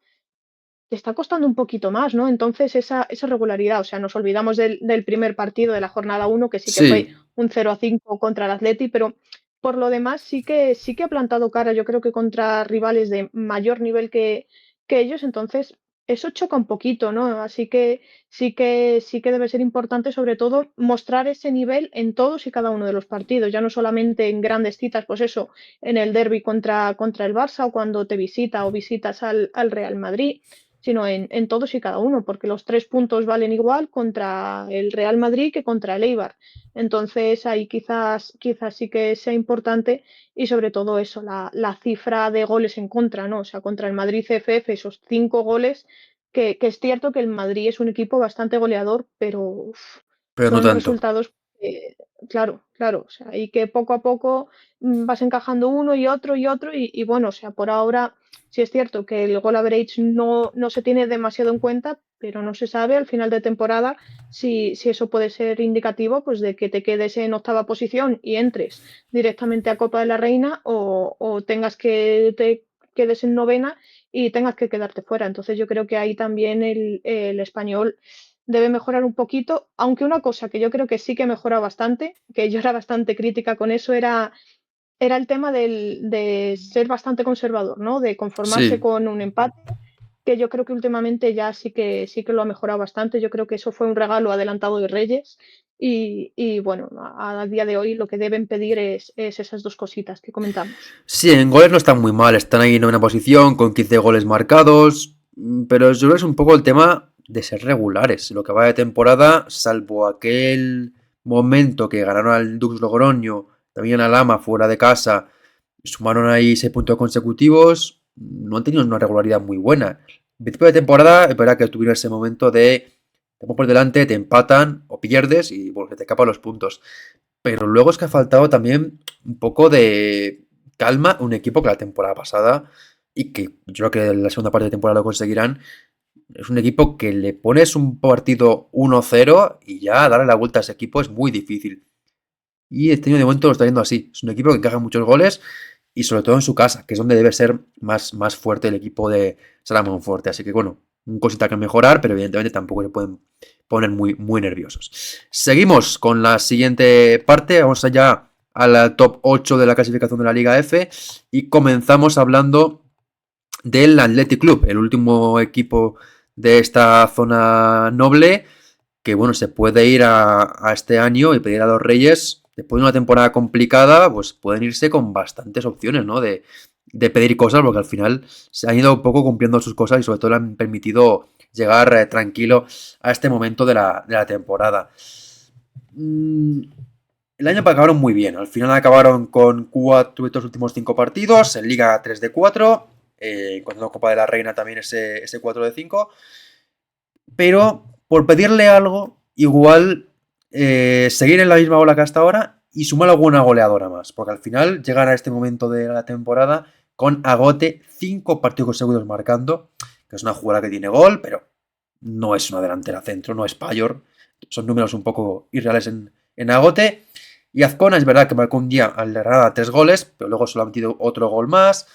te está costando un poquito más, ¿no? Entonces, esa regularidad, o sea, nos olvidamos del primer partido de la jornada 1, que sí que fue Sí, un 0-5 contra el Atleti, pero por lo demás sí que ha plantado cara, yo creo que contra rivales de mayor nivel que ellos, entonces eso choca un poquito, ¿no? Así que sí que debe ser importante, sobre todo, mostrar ese nivel en todos y cada uno de los partidos, ya no solamente en grandes citas, pues eso, en el derby contra el Barça o cuando te visita o visitas al Real Madrid, sino en todos y cada uno, porque los 3 puntos valen igual contra el Real Madrid que contra el Eibar. Entonces ahí quizás sí que sea importante y sobre todo eso, la cifra de goles en contra, ¿no? O sea, contra el Madrid CFF, esos 5 goles, que es cierto que el Madrid es un equipo bastante goleador, pero pero no son tanto. resultados, claro, o sea, y que poco a poco vas encajando uno y otro, y bueno, o sea, por ahora sí es cierto que el goal average no se tiene demasiado en cuenta, pero no se sabe al final de temporada si eso puede ser indicativo pues de que te quedes en octava posición y entres directamente a Copa de la Reina o tengas que te quedes en novena y tengas que quedarte fuera. Entonces yo creo que ahí también el español debe mejorar un poquito, aunque una cosa que yo creo que sí que mejora bastante, que yo era bastante crítica con eso, era el tema de ser bastante conservador, ¿no? De conformarse Sí. con un empate, que yo creo que últimamente ya sí que lo ha mejorado bastante. Yo creo que eso fue un regalo adelantado de Reyes. Y bueno, a día de hoy lo que deben pedir es esas dos cositas que comentamos. Sí, en goles no están muy mal, están ahí en novena posición con 15 goles marcados, pero yo creo que es un poco el tema de ser regulares. Lo que va de temporada, salvo aquel momento que ganaron al Dux Logroño, también a Lama fuera de casa, sumaron ahí 6 puntos consecutivos, no han tenido una regularidad muy buena. Principio de temporada, es verdad que tuvieron ese momento de te pongo por delante, te empatan o pierdes y bueno, se te escapan los puntos. Pero luego es que ha faltado también un poco de calma a un equipo que la temporada pasada, y que yo creo que en la segunda parte de temporada lo conseguirán, es un equipo que le pones un partido 1-0 y ya darle la vuelta a ese equipo es muy difícil. Y este año de momento lo está yendo así. Es un equipo que encaja muchos goles y sobre todo en su casa, que es donde debe ser más fuerte el equipo de Salamón Forte. Así que bueno, un cosita que mejorar, pero evidentemente tampoco se pueden poner muy nerviosos. Seguimos con la siguiente parte. Vamos allá al top 8 de la clasificación de la Liga F y comenzamos hablando del Athletic Club, el último equipo de esta zona noble, que bueno, se puede ir a este año y pedir a los Reyes, después de una temporada complicada, pues pueden irse con bastantes opciones, ¿no? De pedir cosas, porque al final se han ido un poco cumpliendo sus cosas y sobre todo le han permitido llegar tranquilo a este momento de la temporada. El año acabaron muy bien, al final acabaron con 4 de los últimos 5 partidos, en Liga 3 de 4, cuando Copa de la Reina también ese 4 de 5, pero por pedirle algo, igual seguir en la misma ola que hasta ahora y sumar alguna goleadora más, porque al final llegan a este momento de la temporada con Agote 5 partidos consecutivos marcando, que es una jugadora que tiene gol, pero no es una delantera centro, no es Payor, son números un poco irreales en Agote. Y Azcona es verdad que marcó un día al Granada 3 goles, pero luego solo ha metido otro gol más.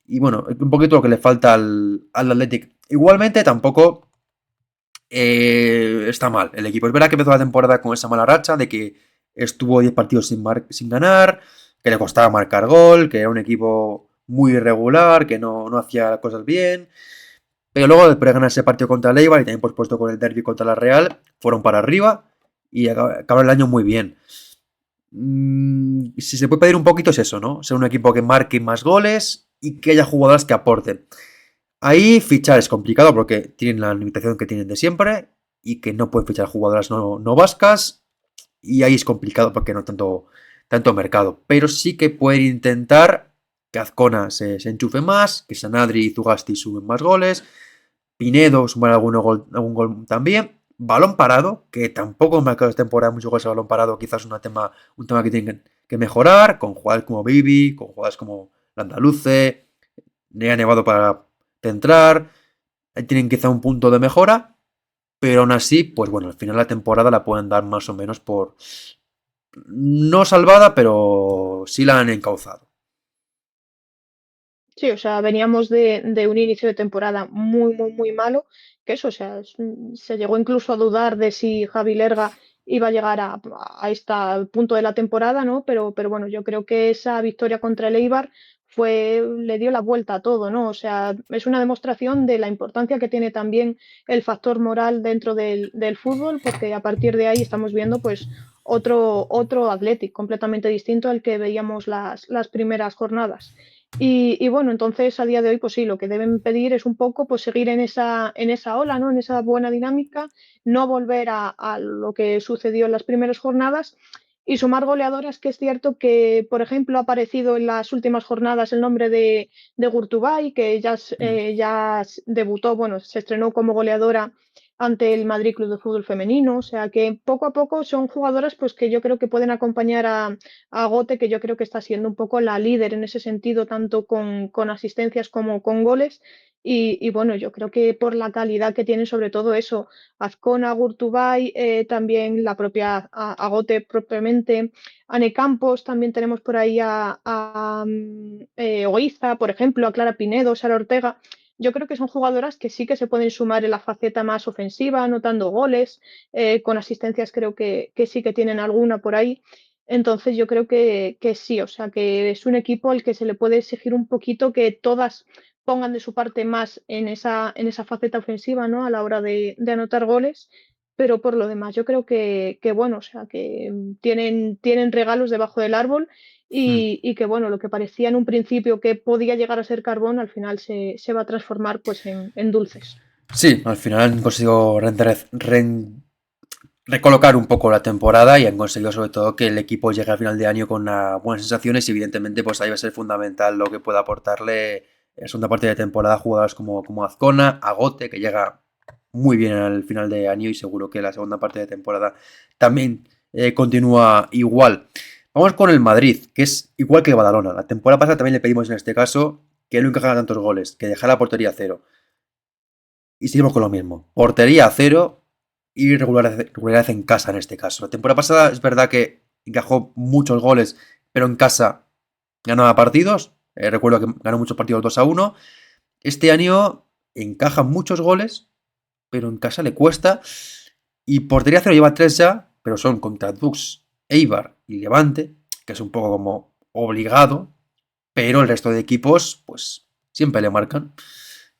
Y bueno, un poquito lo que le falta al Athletic. Igualmente tampoco está mal el equipo. Es verdad que empezó la temporada con esa mala racha de que estuvo 10 partidos sin ganar, que le costaba marcar gol, que era un equipo muy irregular, que no hacía cosas bien. Pero luego, después de ganar ese partido contra el Eibar y también puesto con el derby contra la Real, fueron para arriba y acabaron el año muy bien. Si se puede pedir un poquito es eso, ¿no? Ser un equipo que marque más goles y que haya jugadoras que aporten. Ahí fichar es complicado porque tienen la limitación que tienen de siempre y que no pueden fichar jugadoras no vascas, y ahí es complicado porque no tanto mercado. Pero sí que pueden intentar que Azcona se enchufe más, que Sanadri y Zugasti suben más goles, Pinedo sumar algún gol también. Balón parado, que tampoco en mercado de temporada mucho goles a balón parado, quizás un tema que tienen que mejorar, con jugadores como Bibi, con jugadores como Landaluce, Nea Nevado para centrar. Ahí tienen quizá un punto de mejora, pero aún así, pues bueno, al final de la temporada la pueden dar más o menos por no salvada, pero sí la han encauzado. Sí, o sea, veníamos de un inicio de temporada muy malo, que eso, o sea, se llegó incluso a dudar de si Javi Lerga iba a llegar a este punto de la temporada, ¿no? Pero bueno, yo creo que esa victoria contra el Eibar le dio la vuelta a todo, ¿no? O sea, es una demostración de la importancia que tiene también el factor moral dentro del fútbol, porque a partir de ahí estamos viendo, pues, otro Athletic completamente distinto al que veíamos las primeras jornadas. Y bueno, entonces a día de hoy, pues sí, lo que deben pedir es un poco pues seguir en esa ola, ¿no? En esa buena dinámica, no volver a lo que sucedió en las primeras jornadas y sumar goleadoras, que es cierto que, por ejemplo, ha aparecido en las últimas jornadas el nombre de Gurtubay, que ya debutó, bueno, se estrenó como goleadora ante el Madrid Club de Fútbol Femenino, o sea que poco a poco son jugadoras pues que yo creo que pueden acompañar a Gote, que yo creo que está siendo un poco la líder en ese sentido, tanto con asistencias como con goles. Y bueno, yo creo que por la calidad que tienen, sobre todo eso, Azcona, Gurtubay, también la propia Agote propiamente, Ane Campos, también tenemos por ahí a Oiza, por ejemplo, a Clara Pinedo, Sara Ortega. Yo creo que son jugadoras que sí que se pueden sumar en la faceta más ofensiva, anotando goles, con asistencias creo que sí que tienen alguna por ahí. Entonces yo creo que sí, o sea, que es un equipo al que se le puede exigir un poquito que todas pongan de su parte más en esa faceta ofensiva, ¿no? A la hora de anotar goles, pero por lo demás yo creo que bueno, o sea, que tienen regalos debajo del árbol y que bueno, lo que parecía en un principio que podía llegar a ser carbón, al final se va a transformar pues en dulces. Sí, al final han conseguido recolocar un poco la temporada y han conseguido sobre todo que el equipo llegue al final de año con buenas sensaciones y evidentemente pues ahí va a ser fundamental lo que pueda aportarle en la segunda parte de temporada jugadores como Azcona, Agote, que llega muy bien al final de año y seguro que la segunda parte de temporada también continúa igual. Vamos con el Madrid, que es igual que Badalona. La temporada pasada también le pedimos en este caso que no encajara tantos goles, que dejara la portería a cero. Y seguimos con lo mismo. Portería a cero y regularidad en casa en este caso. La temporada pasada es verdad que encajó muchos goles, pero en casa ganaba partidos. Recuerdo que ganó muchos partidos 2-1. Este año encaja muchos goles, pero en casa le cuesta. Y portería cero lleva 3 ya, pero son contra Dux, Eibar y Levante, que es un poco como obligado, pero el resto de equipos, pues siempre le marcan.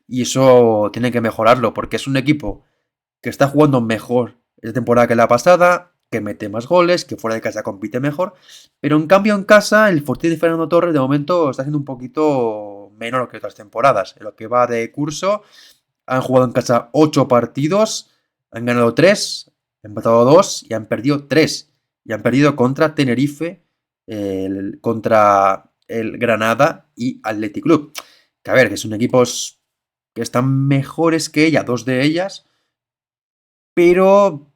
Y eso tiene que mejorarlo, porque es un equipo que está jugando mejor esta temporada que la pasada, que mete más goles, que fuera de casa compite mejor, pero en cambio en casa el Fortín de Fernando Torres de momento está haciendo un poquito menor que otras temporadas. En lo que va de curso, han jugado en casa 8 partidos, han ganado 3, han empatado 2 y han perdido 3. Y han perdido contra Tenerife, contra el Granada y Athletic Club. Que a ver, que son equipos que están mejores que ella, 2 de ellas, pero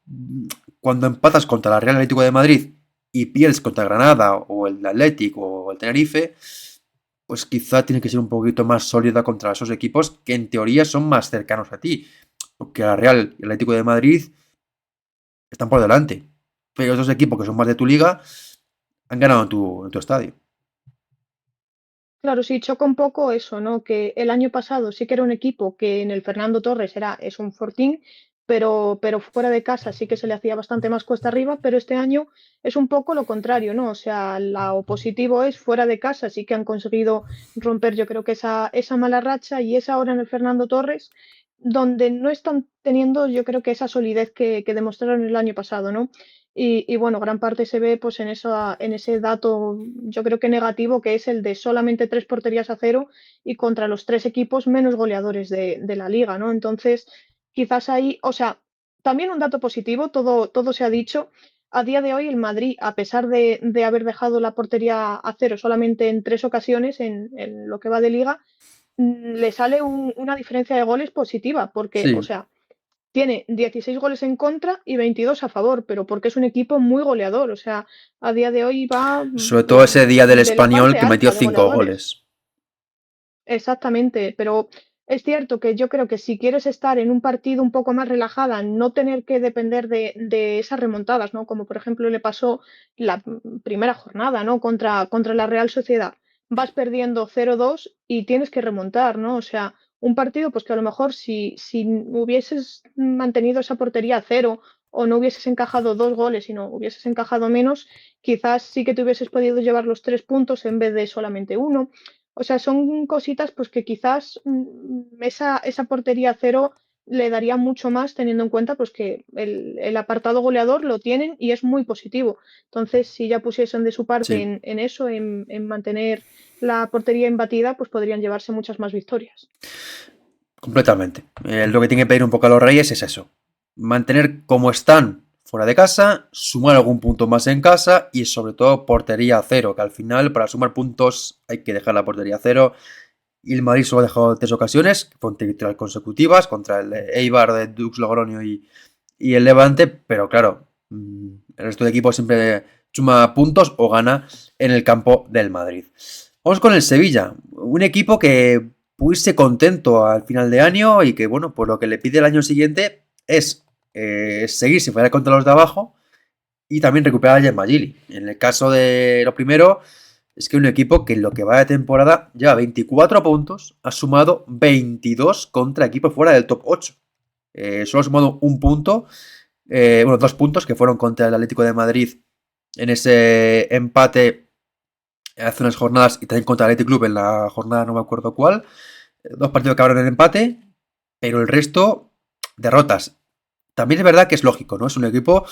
cuando empatas contra la Real Atlético de Madrid y pierdes contra Granada o el Atlético o el Tenerife, pues quizá tiene que ser un poquito más sólida contra esos equipos que en teoría son más cercanos a ti, porque la Real y el Atlético de Madrid están por delante, pero esos equipos que son más de tu liga han ganado en tu estadio. Claro, sí, choca un poco eso, ¿no? Que el año pasado sí que era un equipo que en el Fernando Torres es un fortín, pero fuera de casa sí que se le hacía bastante más cuesta arriba, pero este año es un poco lo contrario, ¿no? O sea, lo positivo es fuera de casa sí que han conseguido romper, yo creo que esa mala racha y es ahora en el Fernando Torres donde no están teniendo, yo creo que esa solidez que demostraron el año pasado, ¿no? Y bueno, gran parte se ve pues en ese dato, yo creo que negativo, que es el de solamente 3 porterías a cero y contra los 3 equipos menos goleadores de la liga, ¿no? Entonces, quizás ahí, o sea, también un dato positivo, todo se ha dicho. A día de hoy, el Madrid, a pesar de haber dejado la portería a cero solamente en 3 ocasiones en lo que va de liga, le sale una diferencia de goles positiva, porque, o Sí, sea, tiene 16 goles en contra y 22 a favor, pero porque es un equipo muy goleador. O sea, a día de hoy va sobre todo ese día del de la Español parte que metió alta de 5 goleadores. goles. Exactamente, pero es cierto que yo creo que si quieres estar en un partido un poco más relajada, no tener que depender de esas remontadas, ¿no? Como por ejemplo le pasó la primera jornada, ¿no? Contra la Real Sociedad. Vas perdiendo 0-2 y tienes que remontar, ¿no? O sea, un partido pues que a lo mejor si hubieses mantenido esa portería a cero o no hubieses encajado 2 goles, sino hubieses encajado menos, quizás sí que te hubieses podido llevar los 3 puntos en vez de solamente uno. O sea, son cositas pues que quizás esa portería a cero le daría mucho más teniendo en cuenta pues que el apartado goleador lo tienen y es muy positivo. Entonces, si ya pusiesen de su parte Sí, en eso, en mantener la portería imbatida, pues podrían llevarse muchas más victorias. completamente. Lo que tiene que pedir un poco a los Reyes es eso. Mantener como están fuera de casa, sumar algún punto más en casa y sobre todo portería a cero, que al final para sumar puntos hay que dejar la portería a cero. Y el Madrid solo ha dejado 3 ocasiones, que fueron victorias consecutivas contra el Eibar de Dux Logroño y el Levante, pero claro, el resto de equipos siempre suma puntos o gana en el campo del Madrid. Vamos con el Sevilla, un equipo que pudiese contento al final de año y que, bueno, pues lo que le pide el año siguiente es seguir sin fallar contra los de abajo y también recuperar a Yemagili. En el caso de lo primero, es que un equipo que en lo que va de temporada lleva 24 puntos, ha sumado 22 contra equipos fuera del top 8. Solo ha sumado un punto, bueno, 2 puntos que fueron contra el Atlético de Madrid en ese empate hace unas jornadas y también contra el Athletic Club en la jornada no me acuerdo cuál. 2 partidos que acabaron en empate, pero el resto derrotas. También es verdad que es lógico, ¿no? Es un equipo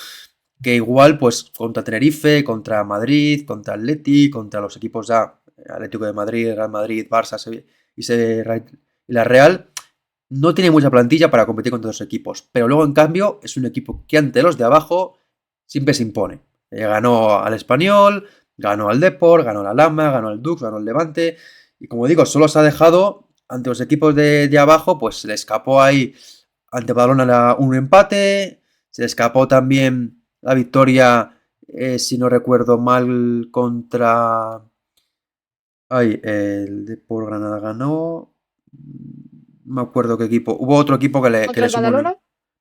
que igual, pues, contra Tenerife, contra Madrid, contra Atleti, contra los equipos ya, Atlético de Madrid, Real Madrid, Barça y la Real, no tiene mucha plantilla para competir contra los equipos, pero luego en cambio es un equipo que ante los de abajo siempre se impone. Ganó al Español, ganó al Depor, ganó al Alhama, ganó al Dux, ganó al Levante, y como digo, solo se ha dejado ante los equipos de abajo, pues se le escapó ahí ante Badalona un empate, se le escapó también la victoria, si no recuerdo mal, contra... Ay, el Depor Granada ganó. No me acuerdo qué equipo. Hubo otro equipo que ¿Contra le el sumó. Badalona?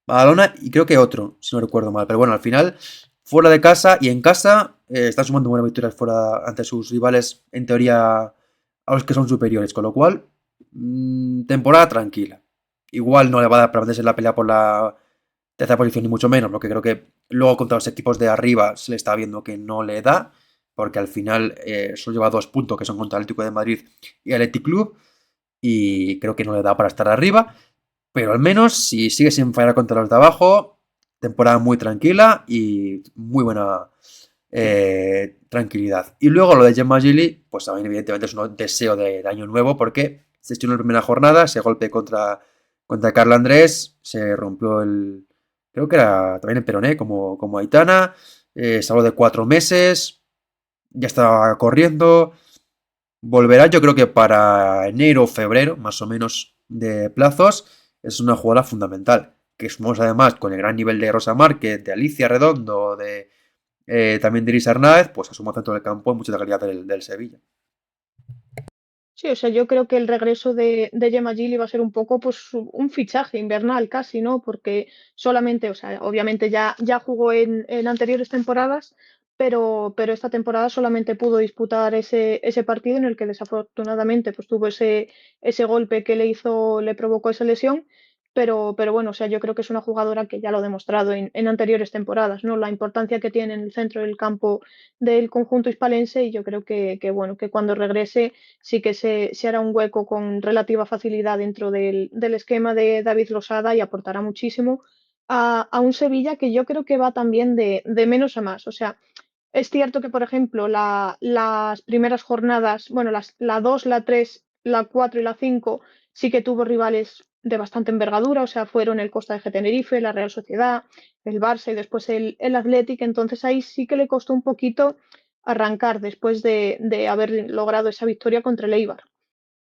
Badalona y creo que otro, si no recuerdo mal. Pero bueno, al final, fuera de casa y en casa, están sumando buenas victorias fuera ante sus rivales, en teoría, a los que son superiores. Con lo cual, temporada tranquila. Igual no le va a dar para meterse en la pelea por la tercera posición, ni mucho menos, porque creo que luego contra los equipos de arriba se le está viendo que no le da, porque al final solo lleva 2 puntos, que son contra el Atlético de Madrid y el Athletic Club, y creo que no le da para estar arriba, pero al menos si sigue sin fallar contra los de abajo, temporada muy tranquila y muy buena tranquilidad. Y luego lo de Gemma Gili, pues también evidentemente es un deseo de año nuevo, porque se estuvo en la primera jornada, ese golpe contra Carla Andrés, se rompió creo que era también el peroné, como Aitana, se habló de 4 meses, ya estaba corriendo, volverá yo creo que para enero o febrero, más o menos de plazos, es una jugadora fundamental, que sumamos además con el gran nivel de Rosa Márquez, de Alicia Redondo, también de Iris Hernández, pues asuma tanto del campo en mucha calidad del Sevilla. Sí, o sea, yo creo que el regreso de Gemma Gili va a ser un poco pues un fichaje invernal casi, ¿no? Porque solamente, o sea, obviamente ya jugó en anteriores temporadas, pero esta temporada solamente pudo disputar ese partido en el que desafortunadamente pues tuvo ese golpe que le provocó esa lesión. Pero bueno, o sea, yo creo que es una jugadora que ya lo ha demostrado en anteriores temporadas, ¿no? La importancia que tiene en el centro del campo del conjunto hispalense, y yo creo que bueno, que cuando regrese sí que se hará un hueco con relativa facilidad dentro del esquema de David Losada y aportará muchísimo a un Sevilla que yo creo que va también de menos a más. O sea, es cierto que, por ejemplo, las primeras jornadas, bueno, la 2, la 3, la 4 y la 5 sí que tuvo rivales de bastante envergadura, o sea, fueron el Costa de Tenerife, la Real Sociedad, el Barça y después el Athletic, entonces ahí sí que le costó un poquito arrancar después de haber logrado esa victoria contra el Eibar.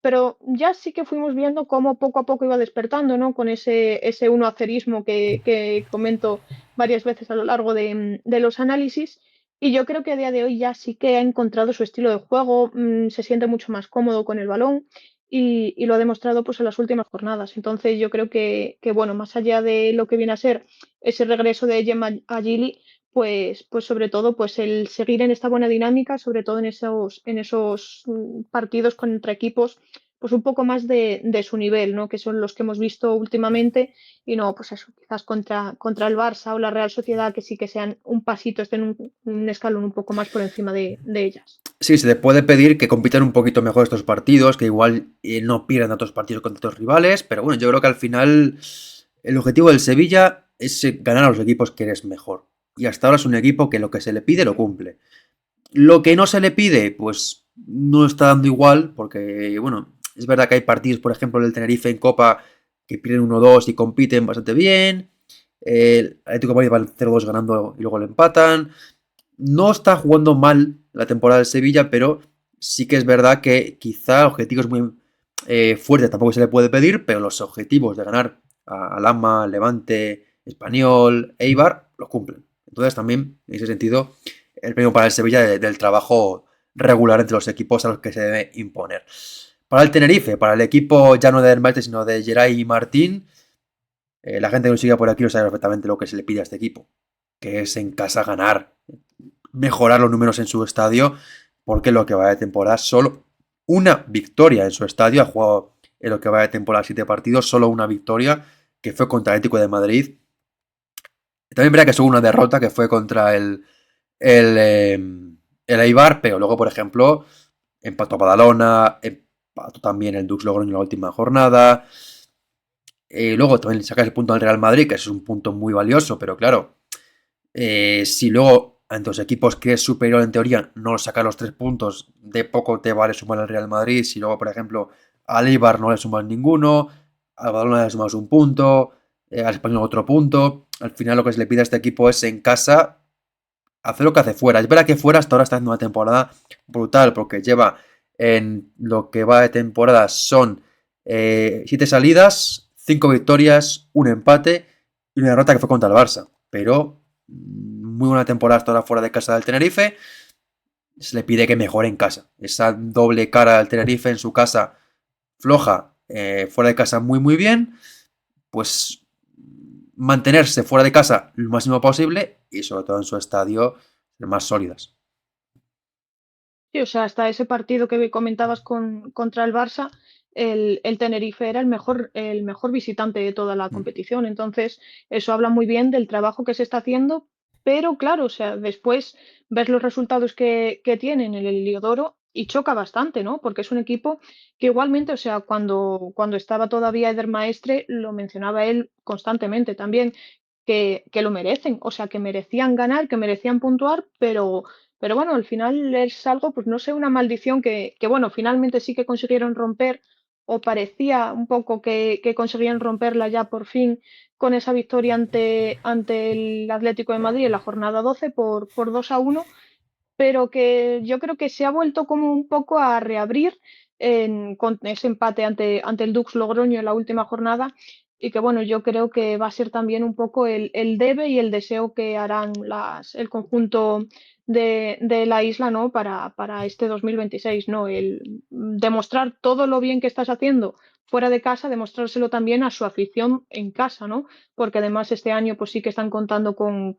Pero ya sí que fuimos viendo cómo poco a poco iba despertando, ¿no? Con ese uno acerismo que comento varias veces a lo largo de los análisis. Y yo creo que a día de hoy ya sí que ha encontrado su estilo de juego, se siente mucho más cómodo con el balón y lo ha demostrado pues en las últimas jornadas. Entonces yo creo que bueno, más allá de lo que viene a ser ese regreso de Gemma Agili, pues sobre todo pues el seguir en esta buena dinámica, sobre todo en esos partidos contra equipos pues un poco más de su nivel, ¿no? Que son los que hemos visto últimamente y no, pues eso, quizás contra el Barça o la Real Sociedad que sí que sean un pasito, estén un escalón un poco más por encima de ellas. Sí, se le puede pedir que compitan un poquito mejor estos partidos, que igual no pierdan otros partidos contra otros rivales, pero bueno, yo creo que al final el objetivo del Sevilla es ganar a los equipos que eres mejor. Y hasta ahora es un equipo que lo que se le pide lo cumple. Lo que no se le pide, pues no está dando igual, porque bueno, es verdad que hay partidos, por ejemplo, el Tenerife en Copa, que pierden 1-2 y compiten bastante bien. El Atlético de Madrid va 0-2 ganando y luego le empatan. No está jugando mal la temporada del Sevilla, pero sí que es verdad que quizá objetivos muy fuertes tampoco se le puede pedir, pero los objetivos de ganar a Alhama, Levante, Español, Eibar, los cumplen. Entonces también, en ese sentido, el premio para el Sevilla del trabajo regular entre los equipos a los que se debe imponer. Para el Tenerife, para el equipo ya no de Hermate, sino de Geray y Martín, la gente que nos sigue por aquí lo sabe perfectamente lo que se le pide a este equipo, que es en casa ganar, mejorar los números en su estadio, porque lo que va de temporada solo una victoria en su estadio, ha jugado en lo que va de temporada 7 partidos, solo una victoria, que fue contra el Atlético de Madrid. También verá que solo una derrota, que fue contra el Eibar, pero luego, por ejemplo, empató a Badalona, empató también el Dux Logroño en la última jornada. Luego también sacas el punto al Real Madrid, que es un punto muy valioso, pero claro, si luego ante los equipos que es superior en teoría no sacas los 3 puntos, de poco te vale sumar al Real Madrid. Si luego, por ejemplo, al Eibar no le sumas ninguno, al Badalona le sumas un punto, al Español otro punto. Al final lo que se le pide a este equipo es en casa hacer lo que hace fuera. Es verdad que fuera hasta ahora está haciendo una temporada brutal porque lleva en lo que va de temporada son 7 salidas, 5 victorias, un empate y una derrota que fue contra el Barça. Pero muy buena temporada hasta ahora fuera de casa del Tenerife. Se le pide que mejore en casa. Esa doble cara del Tenerife en su casa floja, fuera de casa muy bien. Pues mantenerse fuera de casa lo máximo posible y sobre todo en su estadio más sólidas. Sí, o sea, hasta ese partido que comentabas contra el Barça, el Tenerife era el mejor visitante de toda la competición. Entonces, eso habla muy bien del trabajo que se está haciendo, pero claro, o sea, después ves los resultados que tienen en el Heliodoro y choca bastante, ¿no? Porque es un equipo que igualmente, o sea, cuando estaba todavía Eder Maestre, lo mencionaba él constantemente también, que lo merecen, o sea, que merecían ganar, que merecían puntuar, pero bueno, al final es algo, pues no sé, una maldición que bueno, finalmente sí que consiguieron romper, o parecía un poco que conseguían romperla ya por fin con esa victoria ante el Atlético de Madrid en la jornada 12 por 2-1, pero que yo creo que se ha vuelto como un poco a reabrir con ese empate ante el Dux Logroño en la última jornada. Y que bueno, yo creo que va a ser también un poco el debe y el deseo que harán el conjunto de la isla, ¿no? Para este 2026, ¿no? El demostrar todo lo bien que estás haciendo fuera de casa, demostrárselo también a su afición en casa, ¿no? Porque además este año pues sí que están contando con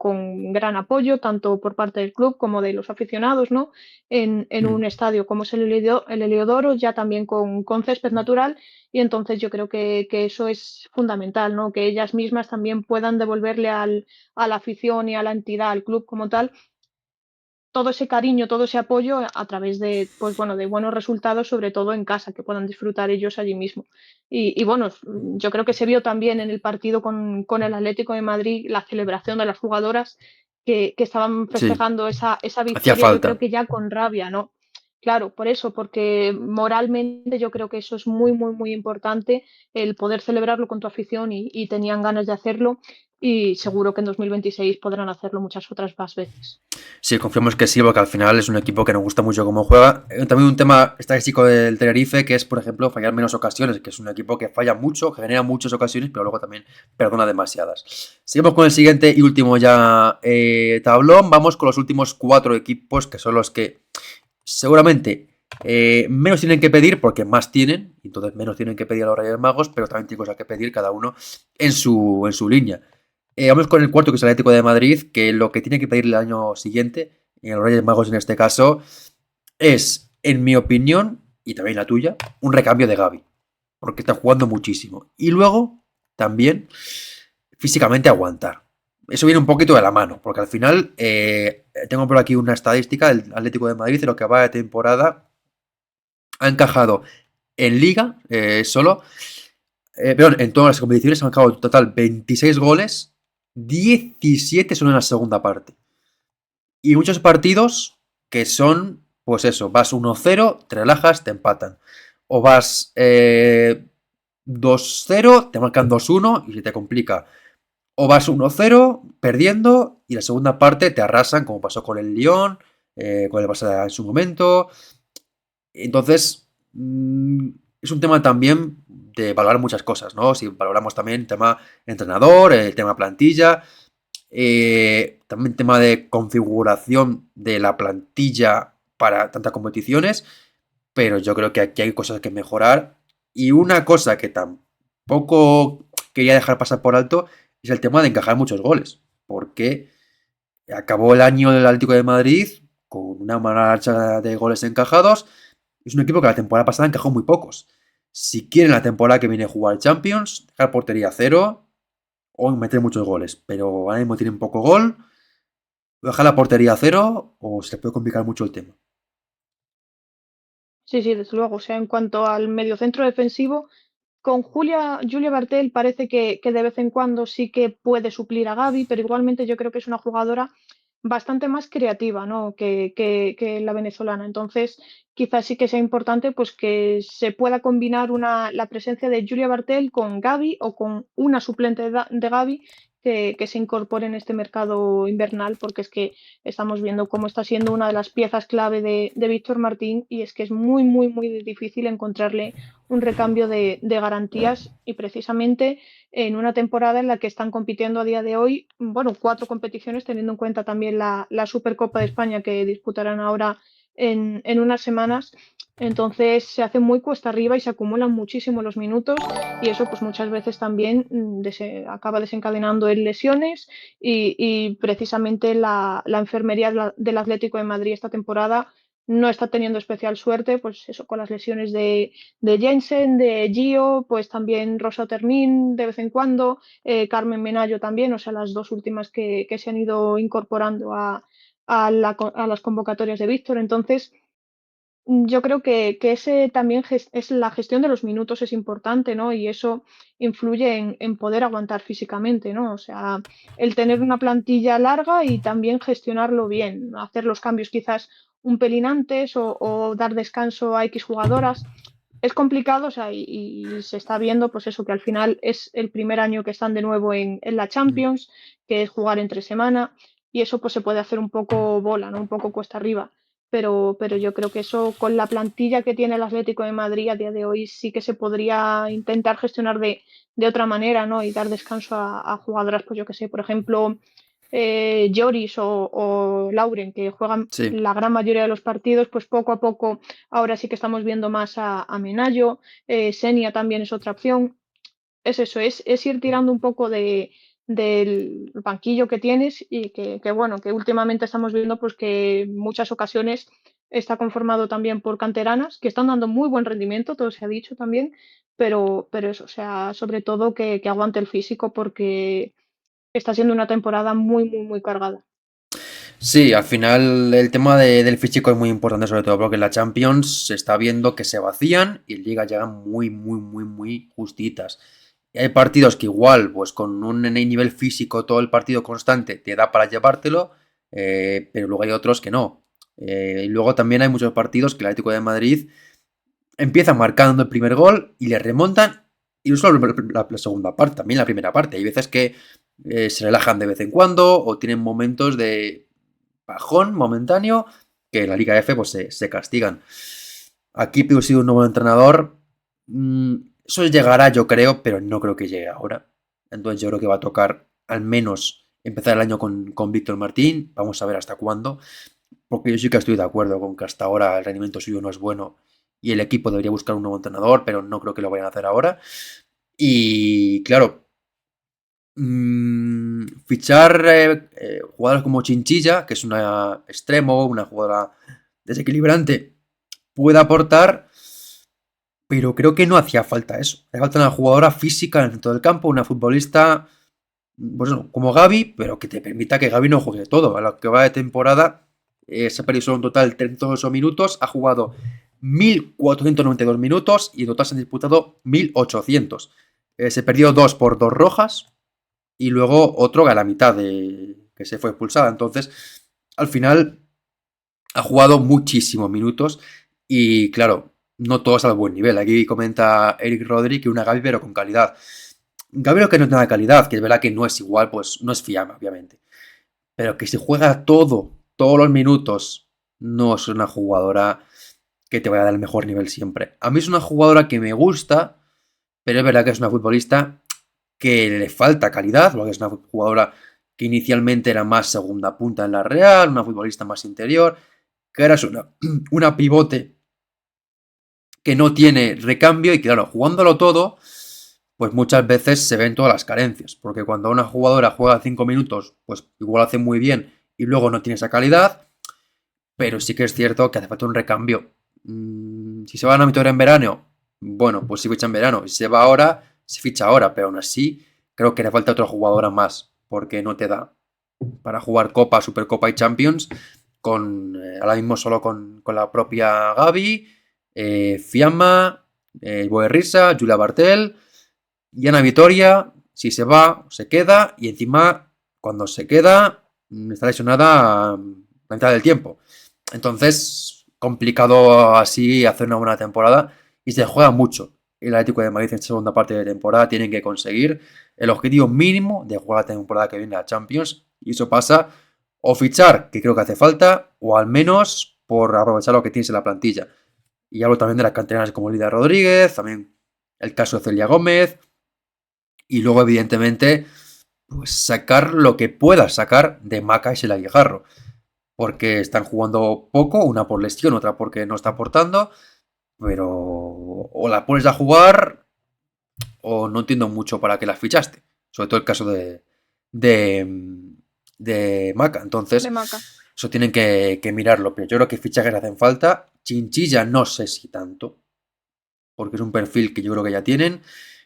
gran apoyo, tanto por parte del club como de los aficionados, ¿no? En un estadio como es el Heliodoro, ya también con césped natural, y entonces yo creo que eso es fundamental, ¿no? Que ellas mismas también puedan devolverle a la afición y a la entidad, al club como tal, todo ese cariño, todo ese apoyo a través de, pues bueno, de buenos resultados, sobre todo en casa, que puedan disfrutar ellos allí mismo. Y bueno, yo creo que se vio también en el partido con el Atlético de Madrid la celebración de las jugadoras que estaban Sí, festejando esa hacía victoria, yo creo falta. que ya con rabia, ¿no? Claro, por eso, porque moralmente yo creo que eso es muy importante, el poder celebrarlo con tu afición y tenían ganas de hacerlo y seguro que en 2026 podrán hacerlo muchas otras más veces. Sí, confiamos que sí, porque al final es un equipo que nos gusta mucho cómo juega. También un tema estadístico del Tenerife, que es, por ejemplo, fallar menos ocasiones, que es un equipo que falla mucho, que genera muchas ocasiones, pero luego también perdona demasiadas. Seguimos con el siguiente y último ya tablón. Vamos con los últimos 4 equipos, que son los que seguramente menos tienen que pedir, porque más tienen, entonces menos tienen que pedir a los Reyes Magos, pero también tienen cosas que pedir cada uno en su línea. Vamos con el cuarto, que es el Atlético de Madrid, que lo que tiene que pedir el año siguiente, en los Reyes Magos en este caso, es, en mi opinión, y también la tuya, un recambio de Gavi, porque está jugando muchísimo. Y luego, también, físicamente aguantar. Eso viene un poquito de la mano, porque al final tengo por aquí una estadística del Atlético de Madrid, de lo que va de temporada, ha encajado en Liga solo, perdón, en todas las competiciones, ha encajado en total 26 goles, 17 son en la segunda parte. Y muchos partidos que son, pues eso, vas 1-0, te relajas, te empatan. O vas 2-0, te marcan 2-1 y se te complica. O vas 1-0, perdiendo, y la segunda parte te arrasan, como pasó con el Lyon, con el Barça en su momento. Entonces, es un tema también de valorar muchas cosas, ¿no? Si valoramos también el tema entrenador, el tema plantilla, también tema de configuración de la plantilla para tantas competiciones, pero yo creo que aquí hay cosas que mejorar. Y una cosa que tampoco quería dejar pasar por alto es el tema de encajar muchos goles, porque acabó el año del Atlético de Madrid con una mala racha de goles encajados. Es un equipo que la temporada pasada encajó muy pocos. Si quieren la temporada que viene jugar Champions, dejar portería cero o meter muchos goles. Pero ahora mismo tienen poco gol. Dejar la portería cero o se puede complicar mucho el tema. Sí, sí, desde luego. O sea, en cuanto al mediocentro defensivo, con Julia Bartel parece que de vez en cuando sí que puede suplir a Gaby, pero igualmente yo creo que es una jugadora bastante más creativa, ¿no? que la venezolana. Entonces, quizás sí que sea importante pues, que se pueda combinar la presencia de Julia Bartel con Gaby o con una suplente de Gaby que se incorpore en este mercado invernal, porque es que estamos viendo cómo está siendo una de las piezas clave de Víctor Martín y es que es muy, muy, muy difícil encontrarle un recambio de garantías y precisamente en una temporada en la que están compitiendo a día de hoy, bueno, 4 competiciones, teniendo en cuenta también la Supercopa de España que disputarán ahora en unas semanas. Entonces se hace muy cuesta arriba y se acumulan muchísimo los minutos y eso pues muchas veces también acaba desencadenando en lesiones y precisamente la enfermería del Atlético de Madrid esta temporada no está teniendo especial suerte, pues eso, con las lesiones de Jensen, de Gio, pues también Rosa Termín de vez en cuando, Carmen Menayo también, o sea, las dos últimas que se han ido incorporando a las convocatorias de Víctor. Entonces, yo creo que ese también es la gestión de los minutos es importante, ¿no? Y eso influye en poder aguantar físicamente, ¿no? O sea, el tener una plantilla larga y también gestionarlo bien, hacer los cambios quizás un pelín antes o dar descanso a X jugadoras es complicado, o sea, y se está viendo, pues eso, que al final es el primer año que están de nuevo en la Champions, que es jugar entre semana, y eso pues se puede hacer un poco bola, ¿no? Un poco cuesta arriba. Pero yo creo que eso, con la plantilla que tiene el Atlético de Madrid a día de hoy, sí que se podría intentar gestionar de otra manera, ¿no? Y dar descanso a jugadoras, pues yo que sé, por ejemplo, Lloris o Lauren, que juegan Sí. la gran mayoría de los partidos, pues poco a poco ahora sí que estamos viendo más a Menayo, Senia también es otra opción. Es eso, es ir tirando un poco del banquillo que tienes y que, bueno, que últimamente estamos viendo pues que en muchas ocasiones está conformado también por canteranas que están dando muy buen rendimiento, todo se ha dicho también, pero eso, o sea, sobre todo que aguante el físico porque está siendo una temporada muy, muy, muy cargada. Sí, al final el tema del físico es muy importante, sobre todo porque en la Champions se está viendo que se vacían y en Liga llegan muy, muy, muy, muy justitas. Y hay partidos que igual, pues con un nivel físico todo el partido constante te da para llevártelo, pero luego hay otros que no. Y luego también hay muchos partidos que el Atlético de Madrid empieza marcando el primer gol y le remontan, y no solo la segunda parte, también la primera parte. Hay veces que se relajan de vez en cuando o tienen momentos de bajón momentáneo que en la Liga F pues se castigan. Aquí Piu sido un nuevo entrenador. Eso llegará, yo creo, pero no creo que llegue ahora. Entonces yo creo que va a tocar al menos empezar el año con Víctor Martín. Vamos a ver hasta cuándo. Porque yo sí que estoy de acuerdo con que hasta ahora el rendimiento suyo no es bueno y el equipo debería buscar un nuevo entrenador, pero no creo que lo vayan a hacer ahora. Y claro, fichar jugadores como Chinchilla, que es una extremo, una jugadora desequilibrante, puede aportar, pero creo que no hacía falta eso. Hacía falta una jugadora física en el centro del campo, una futbolista, pues no, como Gaby, pero que te permita que Gaby no juegue todo. A lo que va de temporada, se ha perdido solo en total 38 minutos, ha jugado 1.492 minutos y en total se han disputado 1.800. Se perdió 2 por 2 rojas y luego otro a la mitad de que se fue expulsada. Entonces, al final ha jugado muchísimos minutos y claro, no todos al buen nivel. Aquí comenta Eric Rodri que una Gaby pero con calidad. Gaby lo que no es nada de calidad, que es verdad que no es igual, pues no es fiable, obviamente. Pero que si juega todos los minutos, no es una jugadora que te vaya a dar el mejor nivel siempre. A mí es una jugadora que me gusta, pero es verdad que es una futbolista que le falta calidad, porque es una jugadora que inicialmente era más segunda punta en la Real, una futbolista más interior, que ahora es una pivote que no tiene recambio y claro, jugándolo todo, pues muchas veces se ven todas las carencias, porque cuando una jugadora juega 5 minutos, pues igual hace muy bien y luego no tiene esa calidad, pero sí que es cierto que hace falta un recambio. Si se van a meter en verano, bueno, pues si ficha en verano, si se va ahora, se ficha ahora, pero aún así creo que le falta otra jugadora más, porque no te da para jugar Copa, Supercopa y Champions ahora mismo solo con la propia Gaby, Fiamma, Boerrisa, Julia Bartel y Ana Vitoria. Si se va, se queda y encima cuando se queda está lesionada la mitad del tiempo. Entonces, complicado así hacer una buena temporada y se juega mucho. El Atlético de Madrid en segunda parte de temporada tienen que conseguir el objetivo mínimo de jugar la temporada que viene a Champions y eso pasa o fichar, que creo que hace falta, o al menos por aprovechar lo que tienes en la plantilla. Y hablo también de las canteranas como Lidia Rodríguez, también el caso de Celia Gómez y luego evidentemente pues sacar lo que puedas sacar de Maca y Sela Guijarro porque están jugando poco, una por lesión, otra porque no está aportando, pero o la pones a jugar o no entiendo mucho para qué las fichaste. Sobre todo el caso de, de Maca. Entonces, De Maca. eso tienen que mirarlo. Pero yo creo que fichajes hacen falta. Chinchilla no sé si tanto, porque es un perfil que yo creo que ya tienen.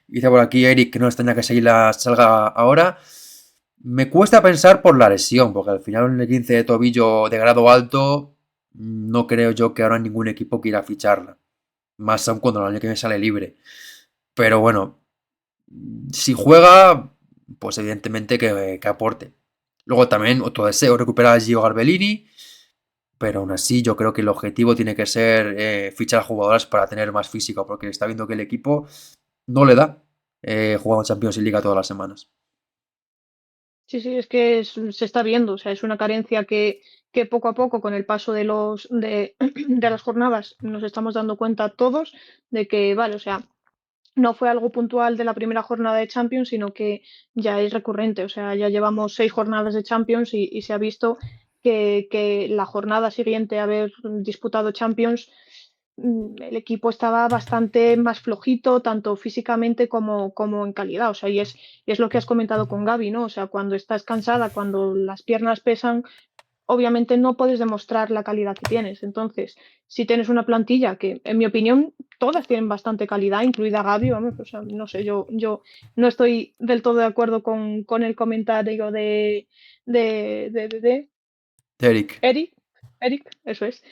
Dice por aquí Eric que no les tenía que seguir salga ahora. Me cuesta pensar por la lesión, porque al final en el 15 de tobillo de grado alto, no creo yo que ahora ningún equipo quiera ficharla. Más aún cuando el año que viene sale libre. Pero bueno, si juega, pues evidentemente que aporte. Luego también otro deseo, recuperar a Gio Garbellini. Pero aún así yo creo que el objetivo tiene que ser fichar a jugadoras para tener más físico, porque está viendo que el equipo no le da jugando Champions y Liga todas las semanas. Sí, sí, es que se está viendo, o sea, es una carencia que poco a poco, con el paso de las jornadas, nos estamos dando cuenta todos de que, vale, o sea, no fue algo puntual de la primera jornada de Champions, sino que ya es recurrente. O sea, ya llevamos 6 jornadas de Champions y se ha visto que la jornada siguiente a haber disputado Champions, el equipo estaba bastante más flojito, tanto físicamente como en calidad. O sea, y es lo que has comentado con Gaby, ¿no? O sea, cuando estás cansada, cuando las piernas pesan, obviamente no puedes demostrar la calidad que tienes. Entonces, si tienes una plantilla que, en mi opinión, todas tienen bastante calidad, incluida Gaby, vamos, o sea, no sé, yo no estoy del todo de acuerdo con el comentario de Eric. Eric, eso es.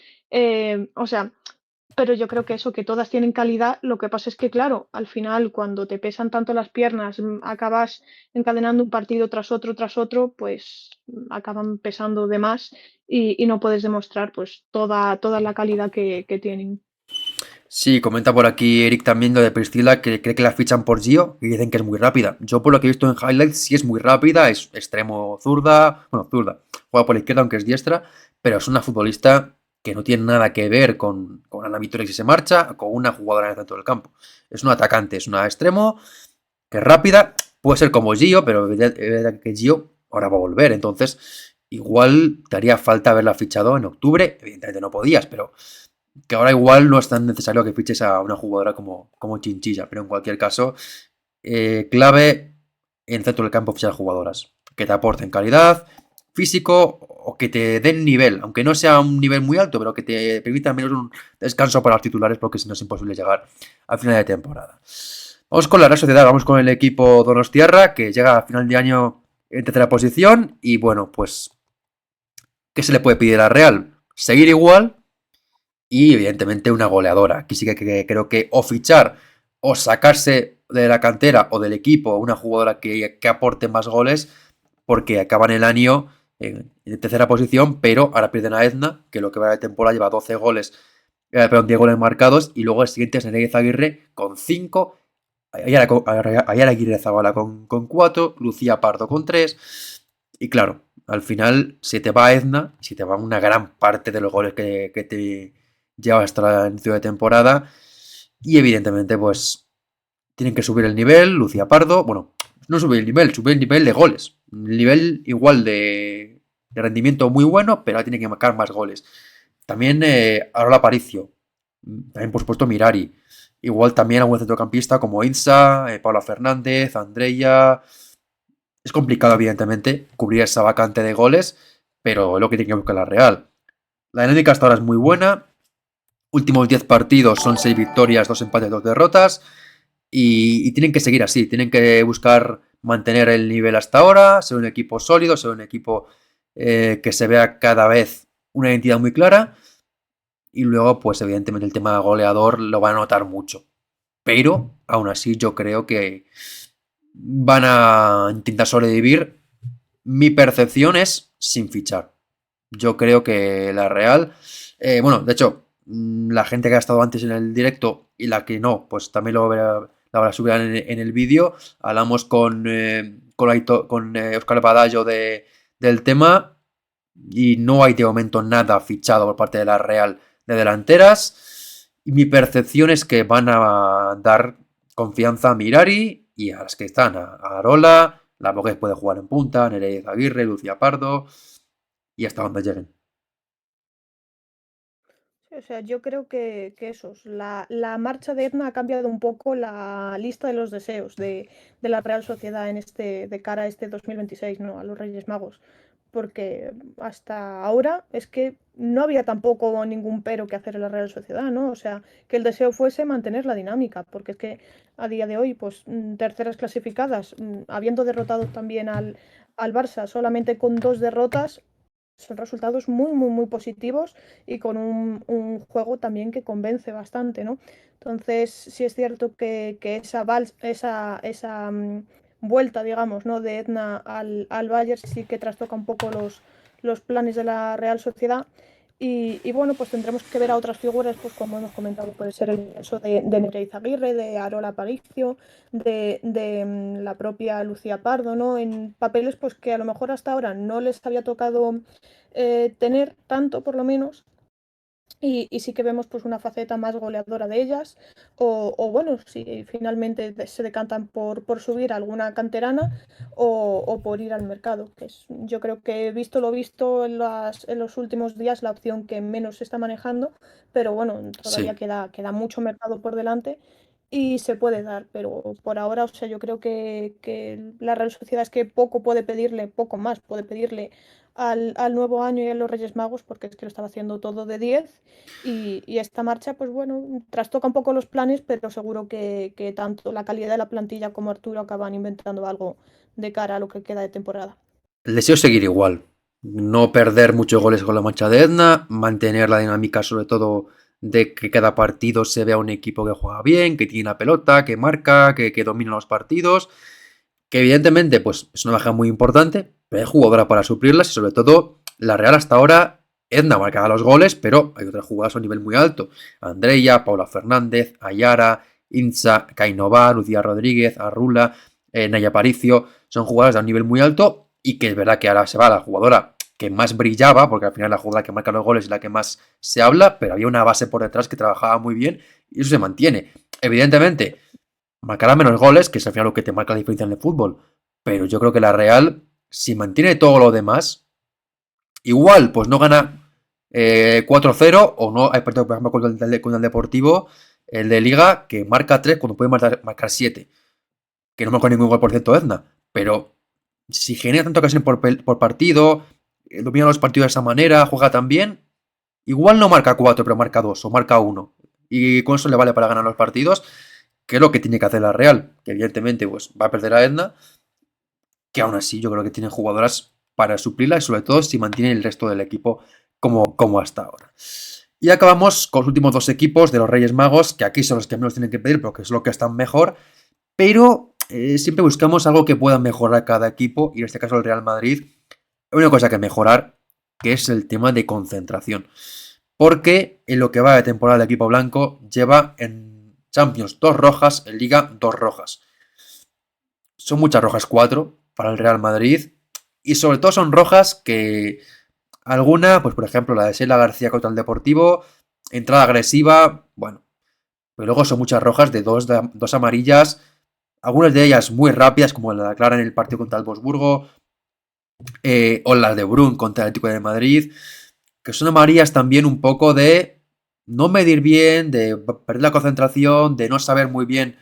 O sea, pero yo creo que eso, que todas tienen calidad, lo que pasa es que, claro, al final, cuando te pesan tanto las piernas, acabas encadenando un partido tras otro, pues acaban pesando de más y no puedes demostrar pues toda la calidad que tienen. Sí, comenta por aquí Eric también lo de Priscila, que cree que la fichan por Gio y dicen que es muy rápida. Yo por lo que he visto en highlights sí es muy rápida, es extremo zurda, bueno, zurda, juega por la izquierda aunque es diestra, pero es una futbolista que no tiene nada que ver con Ana Victoria si se marcha, con una jugadora en el centro del campo. Es un atacante, es una extremo, que es rápida, puede ser como Gio, pero es verdad que Gio ahora va a volver, entonces igual te haría falta haberla fichado en octubre, evidentemente no podías, pero que ahora igual no es tan necesario que fiches a una jugadora como Chinchilla, pero en cualquier caso, clave en centro del campo fichar jugadoras que te aporten calidad, físico o que te den nivel, aunque no sea un nivel muy alto, pero que te permita menos un descanso para los titulares, porque si no es imposible llegar al final de temporada. Vamos con la Real Sociedad, vamos con el equipo Donostiarra, que llega a final de año en tercera posición, y bueno, pues, ¿qué se le puede pedir a la Real? Seguir igual y evidentemente una goleadora. Aquí sí que creo que o fichar o sacarse de la cantera o del equipo una jugadora que aporte más goles porque acaban el año en tercera posición, pero ahora pierden a Edna, que lo que va de temporada lleva 12 goles, perdón, 10 goles marcados, y luego el siguiente es Nereida Aguirre con 5, Ayala Aguirre Zabala con 4, Lucía Pardo con 3, y claro, al final se te va Edna, se te va una gran parte de los goles que te lleva hasta el inicio de temporada, y evidentemente pues tienen que subir el nivel, Lucía Pardo, bueno, no subir el nivel de goles. El nivel igual de rendimiento muy bueno, pero ahora tiene que marcar más goles. También Arola Aparicio, también por supuesto Mirari. Igual también algún centrocampista como Insa, Paula Fernández, Andreya. Es complicado, evidentemente, cubrir esa vacante de goles, pero es lo que tiene que buscar la Real. La dinámica hasta ahora es muy buena. Últimos 10 partidos son 6 victorias, 2 empates, 2 derrotas. Y tienen que seguir así, tienen que buscar mantener el nivel hasta ahora, ser un equipo sólido, ser un equipo que se vea cada vez una identidad muy clara. Y luego, pues evidentemente el tema goleador lo van a notar mucho. Pero, aún así, yo creo que van a intentar sobrevivir mi percepción es sin fichar. Yo creo que la Real, bueno, de hecho, la gente que ha estado antes en el directo y la que no, pues también la subirán en el vídeo. Hablamos con Óscar Badallo del tema y no hay de momento nada fichado por parte de la Real de delanteras. Y mi percepción es que van a dar confianza a Mirari y a las que están, a Arola, la Bogués puede jugar en punta, Nereida Aguirre, Lucía Pardo y hasta donde lleguen. O sea, yo creo que eso, la marcha de Edna ha cambiado un poco la lista de los deseos de la Real Sociedad de cara a este 2026, ¿no? A los Reyes Magos. Porque hasta ahora es que no había tampoco ningún pero que hacer en la Real Sociedad, ¿no? O sea, que el deseo fuese mantener la dinámica, porque es que a día de hoy, pues terceras clasificadas, habiendo derrotado también al Barça solamente con 2 derrotas, son resultados muy, muy, muy positivos y con un juego también que convence bastante, ¿no? Entonces, sí es cierto que esa vuelta, digamos, ¿no? de Edna al Bayern sí que trastoca un poco los planes de la Real Sociedad. Y bueno, pues tendremos que ver a otras figuras, pues como hemos comentado, puede ser el caso de Nereida Aguirre, de Arola Paricio, de la propia Lucía Pardo, ¿no? En papeles pues que a lo mejor hasta ahora no les había tocado tener tanto, por lo menos, y sí que vemos pues una faceta más goleadora de ellas, o bueno, si finalmente se decantan por subir a alguna canterana o por ir al mercado, que es, yo creo que visto lo visto en los últimos días la opción que menos se está manejando, pero bueno, todavía Sí. queda mucho mercado por delante y se puede dar, pero por ahora, o sea, yo creo que la Real Sociedad es que poco puede pedirle, poco más puede pedirle al nuevo año y a los Reyes Magos, porque es que lo estaba haciendo todo de 10 y esta marcha, pues bueno, trastoca un poco los planes, pero seguro que tanto la calidad de la plantilla como Arturo acaban inventando algo de cara a lo que queda de temporada. El deseo es seguir igual. No perder muchos goles con la mancha de Edna, mantener la dinámica sobre todo de que cada partido se vea un equipo que juega bien, que tiene la pelota, que marca, que domina los partidos, que evidentemente pues es una baja muy importante, pero hay jugadora para suplirlas y sobre todo la Real hasta ahora, Edna marcaba los goles, pero hay otras jugadoras a un nivel muy alto. Andreia, Paula Fernández, Ayara, Inza, Cainova, Lucía Rodríguez, Arrula, Naya Paricio, son jugadoras de un nivel muy alto y que es verdad que ahora se va la jugadora que más brillaba, porque al final la jugadora que marca los goles es la que más se habla, pero había una base por detrás que trabajaba muy bien y eso se mantiene. Evidentemente, marcará menos goles, que es al final lo que te marca la diferencia en el fútbol, pero yo creo que la Real, si mantiene todo lo demás, igual, pues no gana 4-0 o no, hay partido, por ejemplo, con el Deportivo, el de Liga, que marca 3 cuando puede marcar 7, que no marcó ningún gol por cierto Edna, pero si genera tanta ocasión por partido, domina los partidos de esa manera, juega tan bien, igual no marca 4, pero marca 2 o marca 1. Y con eso le vale para ganar los partidos, que es lo que tiene que hacer la Real, que evidentemente pues, va a perder a Edna, que aún así yo creo que tienen jugadoras para suplirla y sobre todo si mantienen el resto del equipo como hasta ahora. Y acabamos con los últimos dos equipos de los Reyes Magos, que aquí son los que menos tienen que pedir porque es lo que están mejor, pero siempre buscamos algo que pueda mejorar cada equipo, y en este caso el Real Madrid, hay una cosa que mejorar, que es el tema de concentración. Porque en lo que va de temporada el equipo blanco lleva en Champions 2 rojas, en Liga 2 rojas. Son muchas rojas, 4 para el Real Madrid, y sobre todo son rojas que alguna, pues por ejemplo la de Sheila García contra el Deportivo, entrada agresiva, bueno, pero luego son muchas rojas de dos amarillas, algunas de ellas muy rápidas, como la de Clara en el partido contra el Wolfsburgo, o las de Brun contra el Atlético de Madrid, que son amarillas también un poco de no medir bien, de perder la concentración, de no saber muy bien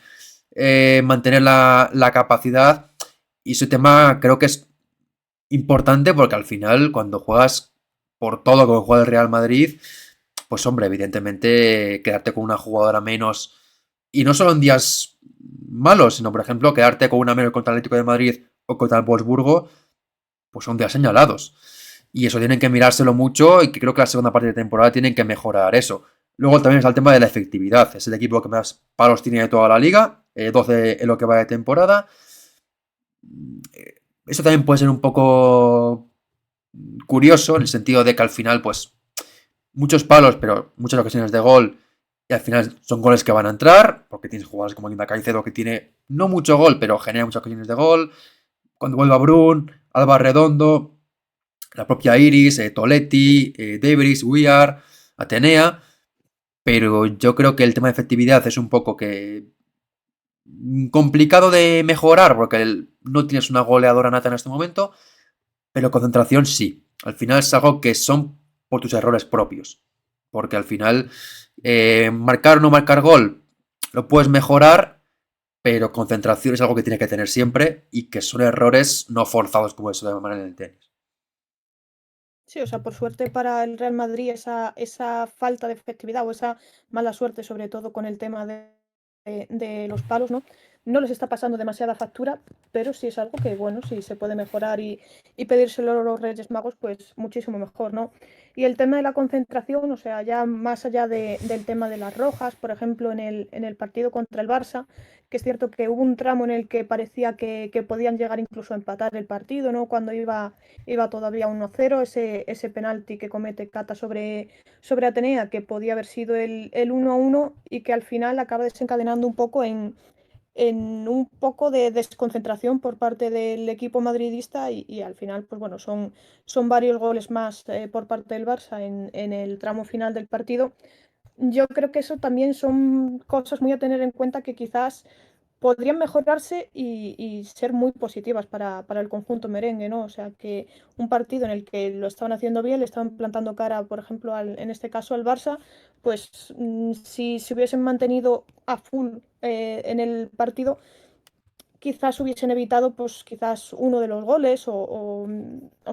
mantener la capacidad. Y ese tema creo que es importante porque al final cuando juegas por todo como juega el Real Madrid, pues hombre, evidentemente quedarte con una jugadora menos, y no solo en días malos, sino por ejemplo quedarte con una menos contra el Atlético de Madrid o contra el Wolfsburgo, pues son días señalados. Y eso tienen que mirárselo mucho y que creo que la segunda parte de temporada tienen que mejorar eso. Luego también está el tema de la efectividad. Es el equipo que más palos tiene de toda la liga, 12 en lo que va de temporada. Eso también puede ser un poco curioso, en el sentido de que al final, pues, muchos palos, pero muchas ocasiones de gol, y al final son goles que van a entrar, porque tienes jugadores como Linda Caicedo, que tiene no mucho gol, pero genera muchas ocasiones de gol. Cuando vuelva Brun, Alba Redondo, la propia Iris, Toletti, Debris, Weir, Atenea. Pero yo creo que el tema de efectividad es un poco que complicado de mejorar, porque no tienes una goleadora nata en este momento, pero concentración sí. Al final es algo que son por tus errores propios. Porque al final, marcar o no marcar gol lo puedes mejorar, pero concentración es algo que tienes que tener siempre y que son errores no forzados como eso de manera en el tenis. Sí, o sea, por suerte para el Real Madrid esa falta de efectividad o esa mala suerte, sobre todo con el tema de los palos, ¿no? No les está pasando demasiada factura, pero sí es algo que, bueno, si se puede mejorar y pedírselo a los Reyes Magos, pues muchísimo mejor, ¿no? Y el tema de la concentración, o sea, ya más allá del tema de las rojas, por ejemplo, en el partido contra el Barça, que es cierto que hubo un tramo en el que parecía que podían llegar incluso a empatar el partido, ¿no? Cuando iba todavía 1-0, ese penalti que comete Cata sobre Atenea, que podía haber sido el 1-1 y que al final acaba desencadenando un poco en un poco de desconcentración por parte del equipo madridista y al final, pues bueno, son varios goles más por parte del Barça en el tramo final del partido. Yo creo que eso también son cosas muy a tener en cuenta que quizás podrían mejorarse y ser muy positivas para el conjunto merengue, ¿no? O sea, que un partido en el que lo estaban haciendo bien, le estaban plantando cara, por ejemplo, en este caso al Barça, pues si se hubiesen mantenido a full en el partido, quizás hubiesen evitado, pues quizás uno de los goles, o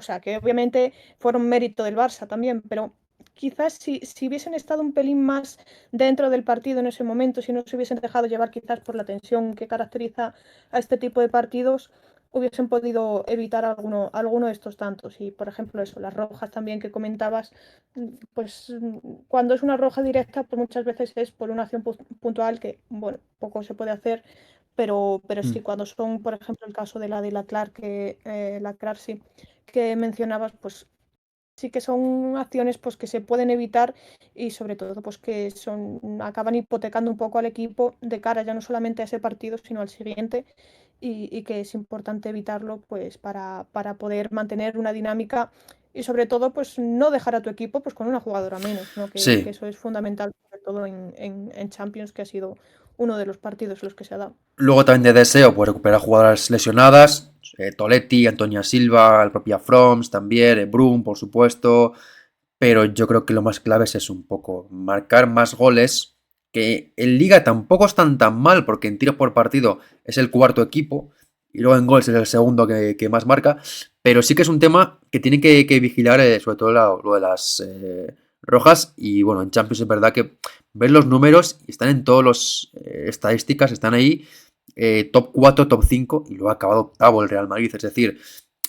sea, que obviamente fueron mérito del Barça también, pero quizás si hubiesen estado un pelín más dentro del partido en ese momento, si no se hubiesen dejado llevar quizás por la tensión que caracteriza a este tipo de partidos, hubiesen podido evitar alguno de estos tantos. Y, por ejemplo, eso, las rojas también que comentabas, pues cuando es una roja directa, pues muchas veces es por una acción puntual que, bueno, poco se puede hacer, pero sí, Mm. cuando son, por ejemplo, el caso de la Clark, la Clark, sí, que mencionabas, pues sí que son acciones pues que se pueden evitar y sobre todo pues que acaban hipotecando un poco al equipo de cara ya no solamente a ese partido sino al siguiente y que es importante evitarlo pues para poder mantener una dinámica y sobre todo pues no dejar a tu equipo pues con una jugadora menos, ¿no? Que Sí. eso es fundamental sobre todo en Champions, que ha sido uno de los partidos en los que se ha dado. Luego también de deseo, pues recuperar jugadoras lesionadas. Toletti, Antonia Silva, el propia Froms también, Brun, por supuesto. Pero yo creo que lo más clave es eso, un poco marcar más goles, que en liga tampoco están tan mal, porque en tiros por partido es el cuarto equipo, y luego en goles es el segundo que más marca, pero sí que es un tema que tienen que vigilar, sobre todo lo de las rojas, y bueno, en Champions es verdad que ver los números, y están en todas las estadísticas, están ahí, top 4, top 5, y luego ha acabado octavo el Real Madrid, es decir,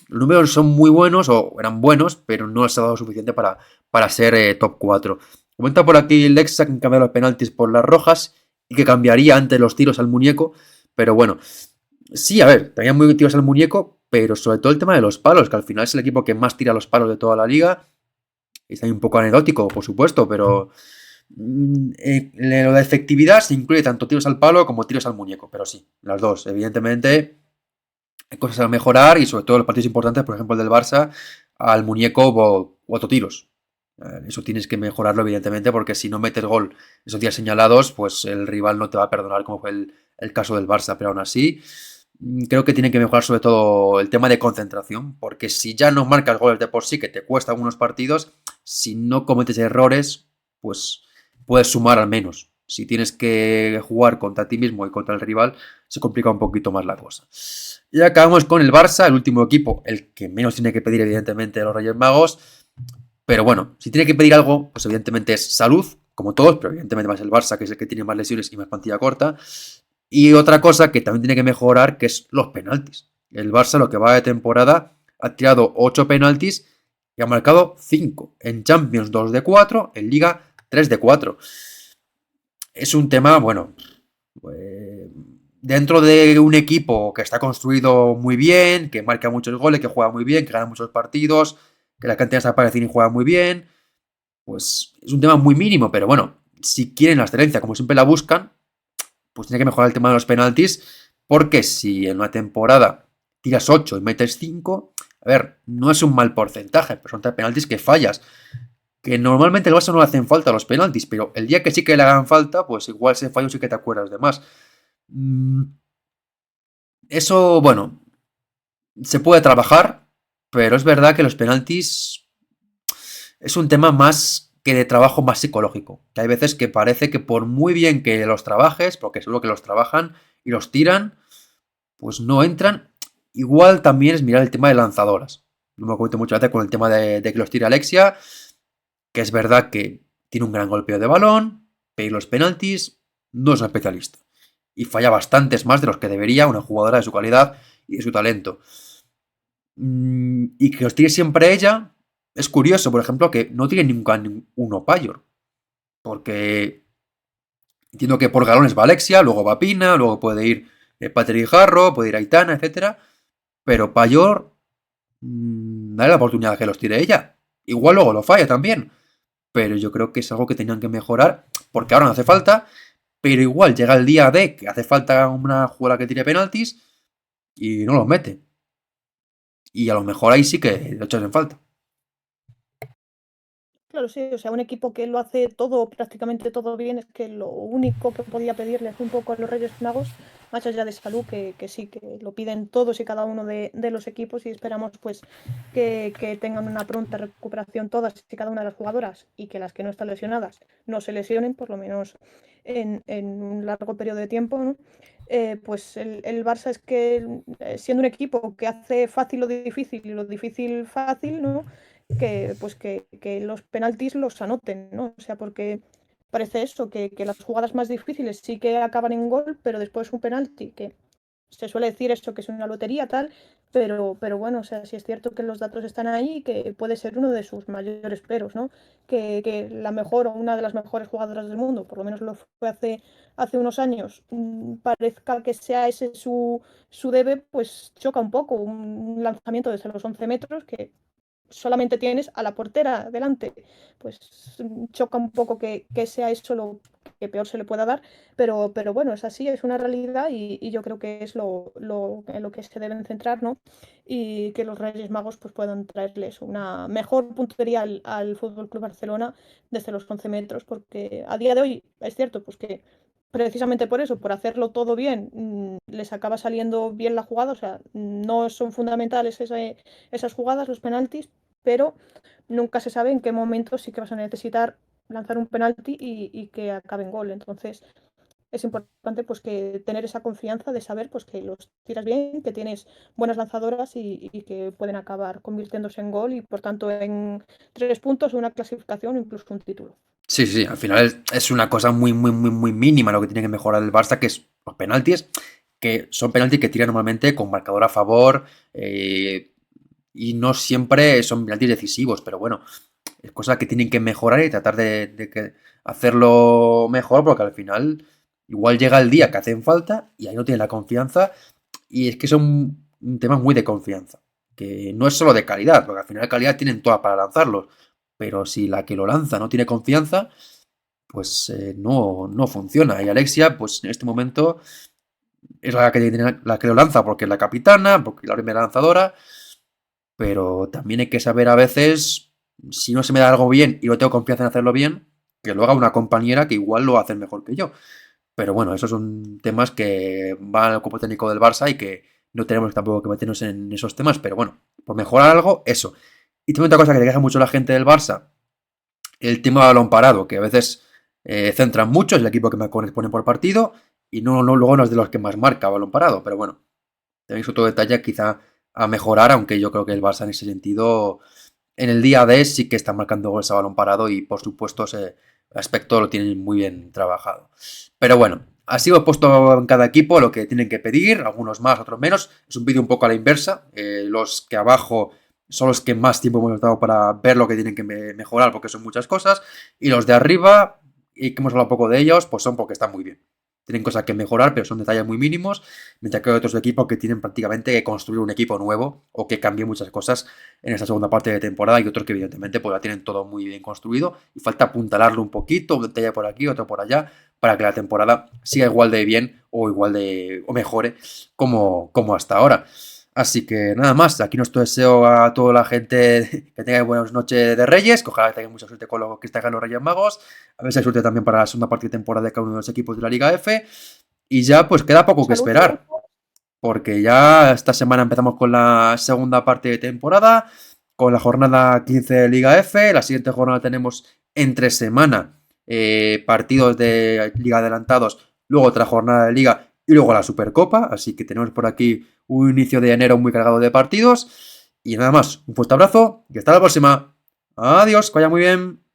los números son muy buenos, o eran buenos, pero no les ha dado suficiente para ser top 4. Comenta por aquí Lexa que han cambiado los penaltis por las rojas y que cambiaría antes los tiros al muñeco. Pero bueno, sí, a ver, tenían muy tiros al muñeco, pero sobre todo el tema de los palos, que al final es el equipo que más tira los palos de toda la liga. Está ahí un poco anecdótico, por supuesto, pero lo de efectividad se incluye tanto tiros al palo como tiros al muñeco. Pero sí, las dos, evidentemente. Hay cosas a mejorar y sobre todo los partidos importantes, por ejemplo el del Barça, al muñeco o autotiros. Eso tienes que mejorarlo, evidentemente, porque si no metes gol esos días señalados, pues el rival no te va a perdonar, como fue el caso del Barça. Pero aún así, creo que tienen que mejorar sobre todo el tema de concentración, porque si ya no marcas goles de por sí, que te cuesta algunos partidos, si no cometes errores, pues puedes sumar al menos. Si tienes que jugar contra ti mismo y contra el rival, se complica un poquito más la cosa. Y acabamos con el Barça, el último equipo, el que menos tiene que pedir, evidentemente, a los Reyes Magos. Pero bueno, si tiene que pedir algo, pues evidentemente es salud, como todos, pero evidentemente más el Barça, que es el que tiene más lesiones y más plantilla corta. Y otra cosa que también tiene que mejorar, que es los penaltis. El Barça, lo que va de temporada, ha tirado 8 penaltis y ha marcado 5. En Champions 2 de 4, en Liga 3 de 4. Es un tema, bueno, dentro de un equipo que está construido muy bien, que marca muchos goles, que juega muy bien, que gana muchos partidos, que las cantidades aparecen y juega muy bien, pues es un tema muy mínimo, pero bueno, si quieren la excelencia, como siempre la buscan, pues tiene que mejorar el tema de los penaltis, porque si en una temporada tiras 8 y metes 5, a ver, no es un mal porcentaje, pero son penaltis que fallas. Que normalmente el Barça no le hacen falta los penaltis, pero el día que sí que le hagan falta, pues igual ese fallo sí que te acuerdas de más. Eso, bueno, se puede trabajar, pero es verdad que los penaltis es un tema más que de trabajo más psicológico. Que hay veces que parece que por muy bien que los trabajes, porque seguro que los trabajan y los tiran, pues no entran. Igual también es mirar el tema de lanzadoras. No me comento muchas veces con el tema de que los tira Alexia, que es verdad que tiene un gran golpeo de balón, pero los penaltis no es un especialista. Y falla bastantes más de los que debería una jugadora de su calidad y de su talento. Y que los tire siempre ella, es curioso, por ejemplo, que no tiene nunca uno Payor. Porque entiendo que por galones va Alexia, luego va Pina, luego puede ir Patrick Jarro, puede ir Aitana, etc. Pero Payor, dale la oportunidad que los tire ella. Igual luego lo falla también. Pero yo creo que es algo que tenían que mejorar, porque ahora no hace falta, pero igual llega el día de que hace falta una jugadora que tire penaltis y no los mete. Y a lo mejor ahí sí que lo echas en falta. Claro, sí, o sea, un equipo que lo hace todo, prácticamente todo bien, es que lo único que podía pedirles un poco a los Reyes Magos, más allá de salud, que sí, que lo piden todos y cada uno de los equipos y esperamos pues que tengan una pronta recuperación todas y cada una de las jugadoras y que las que no están lesionadas no se lesionen, por lo menos en un largo periodo de tiempo, ¿no? Pues el Barça es que siendo un equipo que hace fácil lo difícil y lo difícil fácil, ¿no? Pues que los penaltis los anoten, ¿no? O sea, porque parece eso, que las jugadas más difíciles sí que acaban en gol, pero después un penalti, que se suele decir eso, que es una lotería, tal, pero bueno, o sea, sí es cierto que los datos están ahí y que puede ser uno de sus mayores peros, ¿no? Que la mejor o una de las mejores jugadoras del mundo, por lo menos lo fue hace unos años, parezca que sea ese su debe, pues choca un poco. Un lanzamiento desde los 11 metros que solamente tienes a la portera delante, pues choca un poco que sea eso lo que peor se le pueda dar, pero bueno, es así, es una realidad y yo creo que es en lo que se deben centrar, ¿no? Y que los Reyes Magos pues puedan traerles una mejor puntería al Fútbol Club Barcelona desde los 11 metros, porque a día de hoy es cierto pues que precisamente por eso, por hacerlo todo bien, les acaba saliendo bien la jugada, o sea, no son fundamentales esas jugadas, los penaltis, pero nunca se sabe en qué momento sí que vas a necesitar lanzar un penalti y que acabe en gol. Entonces, es importante pues que tener esa confianza de saber pues que los tiras bien, que tienes buenas lanzadoras y que pueden acabar convirtiéndose en gol y por tanto en 3 puntos, una clasificación o incluso un título. Sí, sí, al final es una cosa muy, muy, muy, muy mínima lo que tiene que mejorar el Barça, que es los penaltis, que son penaltis que tiran normalmente con marcador a favor y no siempre son penaltis decisivos, pero bueno, es cosa que tienen que mejorar y tratar de hacerlo mejor, porque al final igual llega el día que hacen falta y ahí no tienen la confianza y es que son un tema muy de confianza, que no es solo de calidad, porque al final calidad tienen toda para lanzarlos, pero si la que lo lanza no tiene confianza, pues no funciona. Y Alexia, pues en este momento es la que lo lanza porque es la capitana, porque es la primera lanzadora, pero también hay que saber a veces, si no se me da algo bien y no tengo confianza en hacerlo bien, que lo haga una compañera que igual lo hace mejor que yo. Pero bueno, esos son temas que van al cuerpo técnico del Barça y que no tenemos tampoco que meternos en esos temas, pero bueno, por mejorar algo, eso. Y también otra cosa que le queja mucho a la gente del Barça, el tema de balón parado, que a veces centran mucho, es el equipo que mejor pone por partido y luego no es de los que más marca balón parado, pero bueno, tenéis otro detalle quizá a mejorar, aunque yo creo que el Barça en ese sentido, en el día de sí que está marcando goles a balón parado y por supuesto ese aspecto lo tienen muy bien trabajado. Pero bueno, así os he puesto en cada equipo lo que tienen que pedir, algunos más, otros menos. Es un vídeo un poco a la inversa, los que abajo son los que más tiempo hemos dado para ver lo que tienen que mejorar porque son muchas cosas y los de arriba, y que hemos hablado un poco de ellos, pues son porque están muy bien. tienen cosas que mejorar, pero son detalles muy mínimos, mientras que hay otros equipos que tienen prácticamente que construir un equipo nuevo o que cambie muchas cosas en esta segunda parte de temporada, y otros que evidentemente pues ya tienen todo muy bien construido y falta apuntalarlo un poquito, un detalle por aquí, otro por allá, para que la temporada siga igual de bien o mejore como hasta ahora. Así que nada más, aquí nuestro deseo a toda la gente que tenga buenas noches de Reyes, que ojalá tengan mucha suerte con los que estén los Reyes Magos, a ver si hay suerte también para la segunda parte de temporada de cada uno de los equipos de la Liga F, y ya pues queda poco que Salud. esperar, porque ya esta semana empezamos con la segunda parte de temporada, con la jornada 15 de Liga F, la siguiente jornada tenemos entre semana partidos de Liga adelantados, luego otra jornada de Liga y luego la Supercopa, así que tenemos por aquí un inicio de enero muy cargado de partidos. Y nada más, un fuerte abrazo y hasta la próxima. Adiós, que vaya muy bien.